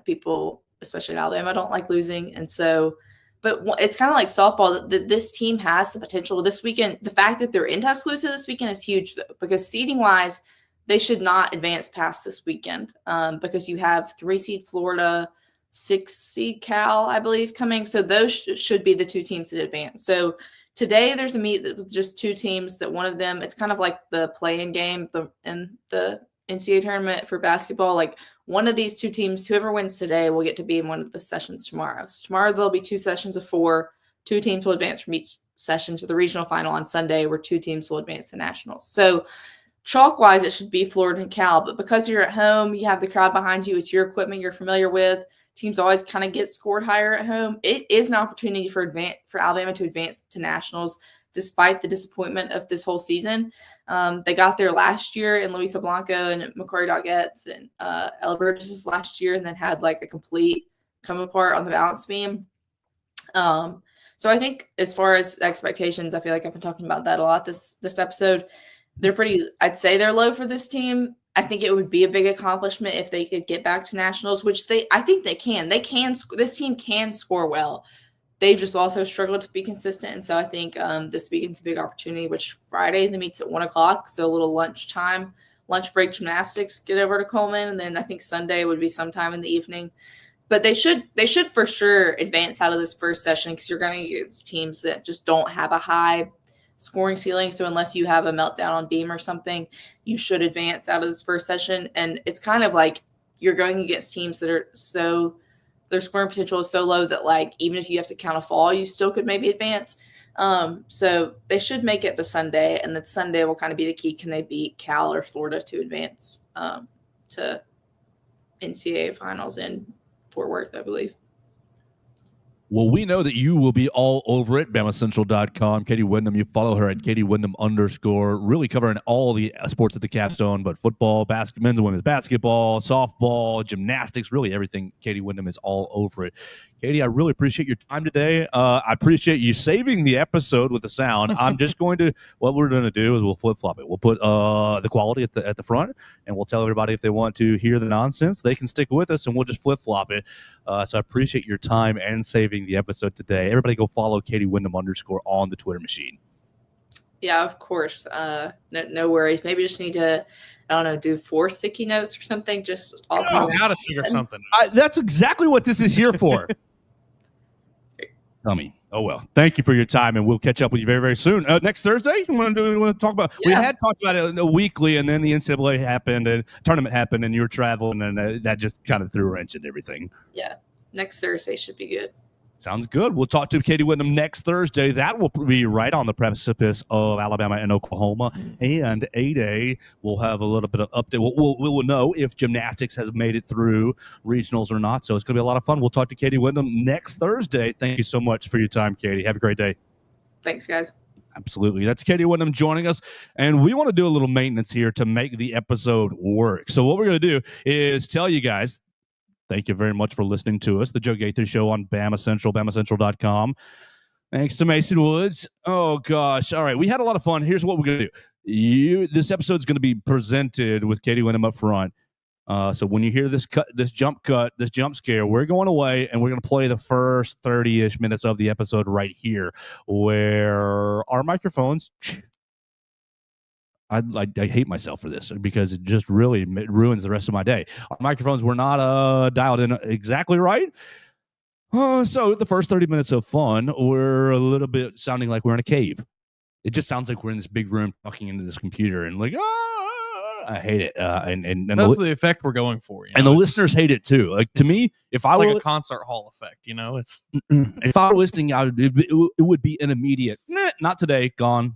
people, especially in Alabama, don't like losing. And so, but it's kind of like softball. This team has the potential this weekend. The fact that they're in Tuscaloosa this weekend is huge, though, because seeding-wise, they should not advance past this weekend because you have 3-seed Florida, 6-seed Cal, I believe, coming. So those should be the 2 teams that advance. So today there's a meet with just 2 teams that one of them, it's kind of like the play-in game in the NCAA tournament for basketball. Like one of these 2 teams, whoever wins today will get to be in one of the sessions tomorrow. So tomorrow there'll be 2 sessions of 4. 2 teams will advance from each session to the regional final on Sunday, where 2 teams will advance to nationals. So chalk-wise, it should be Florida and Cal, but because you're at home, you have the crowd behind you, it's your equipment you're familiar with. Teams always kind of get scored higher at home. It is an opportunity for Alabama to advance to nationals, despite the disappointment of this whole season. They got there last year in Luisa Blanco and Macquarie Doggets and Ella Burgess last year, and then had like a complete come apart on the balance beam. So I think as far as expectations, I feel like I've been talking about that a lot this episode. They're pretty, I'd say they're low for this team. I think it would be a big accomplishment if they could get back to nationals, which I think they can. This team can score well. They've just also struggled to be consistent. And so I think this weekend's a big opportunity, which Friday the meet's at 1:00. So a little lunch break gymnastics, get over to Coleman. And then I think Sunday would be sometime in the evening. But they should for sure advance out of this first session, because you're going to get teams that just don't have a high scoring ceiling. So unless you have a meltdown on beam or something, you should advance out of this first session. And it's kind of like you're going against teams that are their scoring potential is so low that, like, even if you have to count a fall, you still could maybe advance. So they should make it to Sunday, and then Sunday will kind of be the key. Can they beat Cal or Florida to advance to NCAA finals in Fort Worth, I believe? Well, we know that you will be all over it. BamaCentral.com. Katie Windham, you follow her at Katie Windham _ really covering all the sports at the capstone, but football, men's and women's basketball, softball, gymnastics, really everything. Katie Windham is all over it. Katie, I really appreciate your time today. I appreciate you saving the episode with the sound. I'm just what we're going to do is we'll flip-flop it. We'll put the quality at the front, and we'll tell everybody if they want to hear the nonsense, they can stick with us, and we'll just flip-flop it. So I appreciate your time and saving the episode today. Everybody go follow Katie Windham _ on the Twitter machine. Yeah, of course. No worries. Maybe just need to, I don't know, do 4 sticky notes or something. Just also how to figure something. That's exactly what this is here for. Dummy. Oh, well. Thank you for your time, and we'll catch up with you very, very soon. Next Thursday, we want to talk about. Yeah. We had talked about it weekly, and then the NCAA happened, and tournament happened, and you were traveling, and that just kind of threw a wrench in everything. Yeah. Next Thursday should be good. Sounds good. We'll talk to Katie Windham next Thursday. That will be right on the precipice of Alabama and Oklahoma. And 8A, we'll have a little bit of update. We will know if gymnastics has made it through regionals or not. So it's going to be a lot of fun. We'll talk to Katie Windham next Thursday. Thank you so much for your time, Katie. Have a great day. Thanks, guys. Absolutely. That's Katie Windham joining us. And we want to do a little maintenance here to make the episode work. So what we're going to do is tell you guys, thank you very much for listening to us. The Joe Gaither Show on BamaCentral, BamaCentral.com. Thanks to Mason Woods. Oh, gosh. All right. We had a lot of fun. Here's what we're going to do. This episode's going to be presented with Katie Windham up front. So when you hear this jump scare, we're going away and we're going to play the first 30-ish minutes of the episode right here, where our microphones. I hate myself for this because it just really ruins the rest of my day. Our microphones were not dialed in exactly right. So the first 30 minutes of fun were a little bit sounding like we're in a cave. It just sounds like we're in this big room talking into this computer and like, I hate it. And that's the effect we're going for. And the listeners hate it too. Like to me, if I were like a concert hall effect, it's if I were listening, it would be an immediate, not today, gone.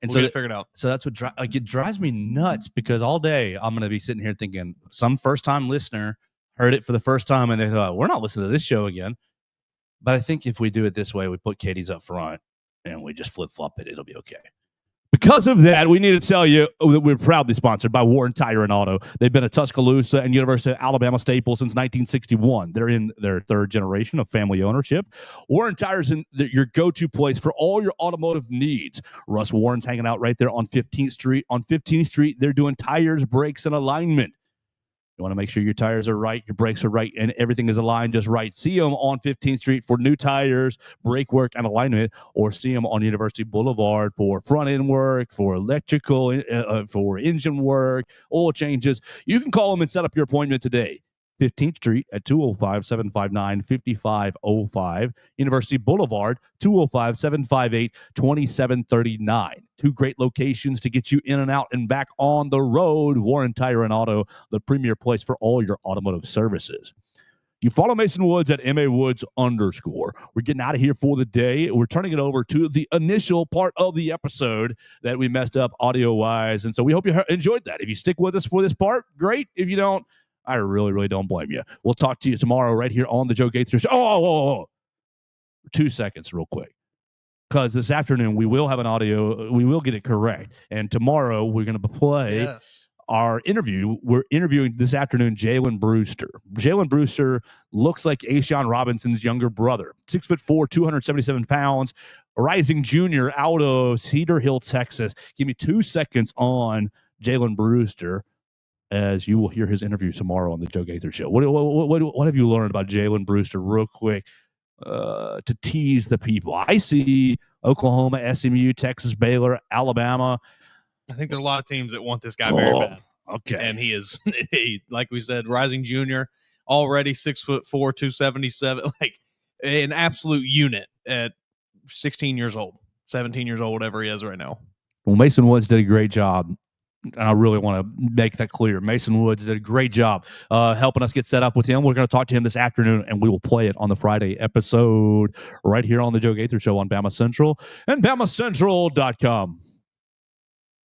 And we'll get it figured out. So that's what it drives me nuts because all day I'm going to be sitting here thinking some first time listener heard it for the first time and they thought, we're not listening to this show again. But I think if we do it this way, we put Katie's up front and we just flip flop it, it'll be okay. Because of that, we need to tell you that we're proudly sponsored by Warren Tire and Auto. They've been a Tuscaloosa and University of Alabama staple since 1961. They're in their third generation of family ownership. Warren Tire is your go-to place for all your automotive needs. Russ Warren's hanging out right there on 15th Street. On 15th Street, they're doing tires, brakes, and alignment. You want to make sure your tires are right, your brakes are right, and everything is aligned just right. See them on 15th Street for new tires, brake work, and alignment, or see them on University Boulevard for front-end work, for electrical, for engine work, oil changes. You can call them and set up your appointment today. 15th Street at 205-759-5505. University Boulevard, 205-758-2739. Two great locations to get you in and out and back on the road. Warren Tire and Auto, the premier place for all your automotive services. You follow Mason Woods at MAWoods_. We're getting out of here for the day. We're turning it over to the initial part of the episode that we messed up audio-wise. And so we hope you enjoyed that. If you stick with us for this part, great. If you don't, I really, really don't blame you. We'll talk to you tomorrow right here on the Joe Gaither Show. Oh, 2 seconds real quick. Because this afternoon we will have an audio. We will get it correct. And tomorrow we're going to play our interview. We're interviewing this afternoon Jalen Brewster. Jalen Brewster looks like Ashawn Robinson's younger brother. 6'4", 277 pounds, a rising junior out of Cedar Hill, Texas. Give me 2 seconds on Jalen Brewster, as you will hear his interview tomorrow on the Joe Gaither Show. What have you learned about Jalen Brewster real quick to tease the people? I see Oklahoma, SMU, Texas, Baylor, Alabama. I think there are a lot of teams that want this guy very bad. Okay. And he is, like we said, rising junior, already 6'4", 277, like an absolute unit at 16 years old, 17 years old, whatever he is right now. Well, Mason Woods did a great job. And I really want to make that clear. Mason Woods did a great job helping us get set up with him. We're going to talk to him this afternoon, and we will play it on the Friday episode right here on the Joe Gaither Show on Bama Central and BamaCentral.com.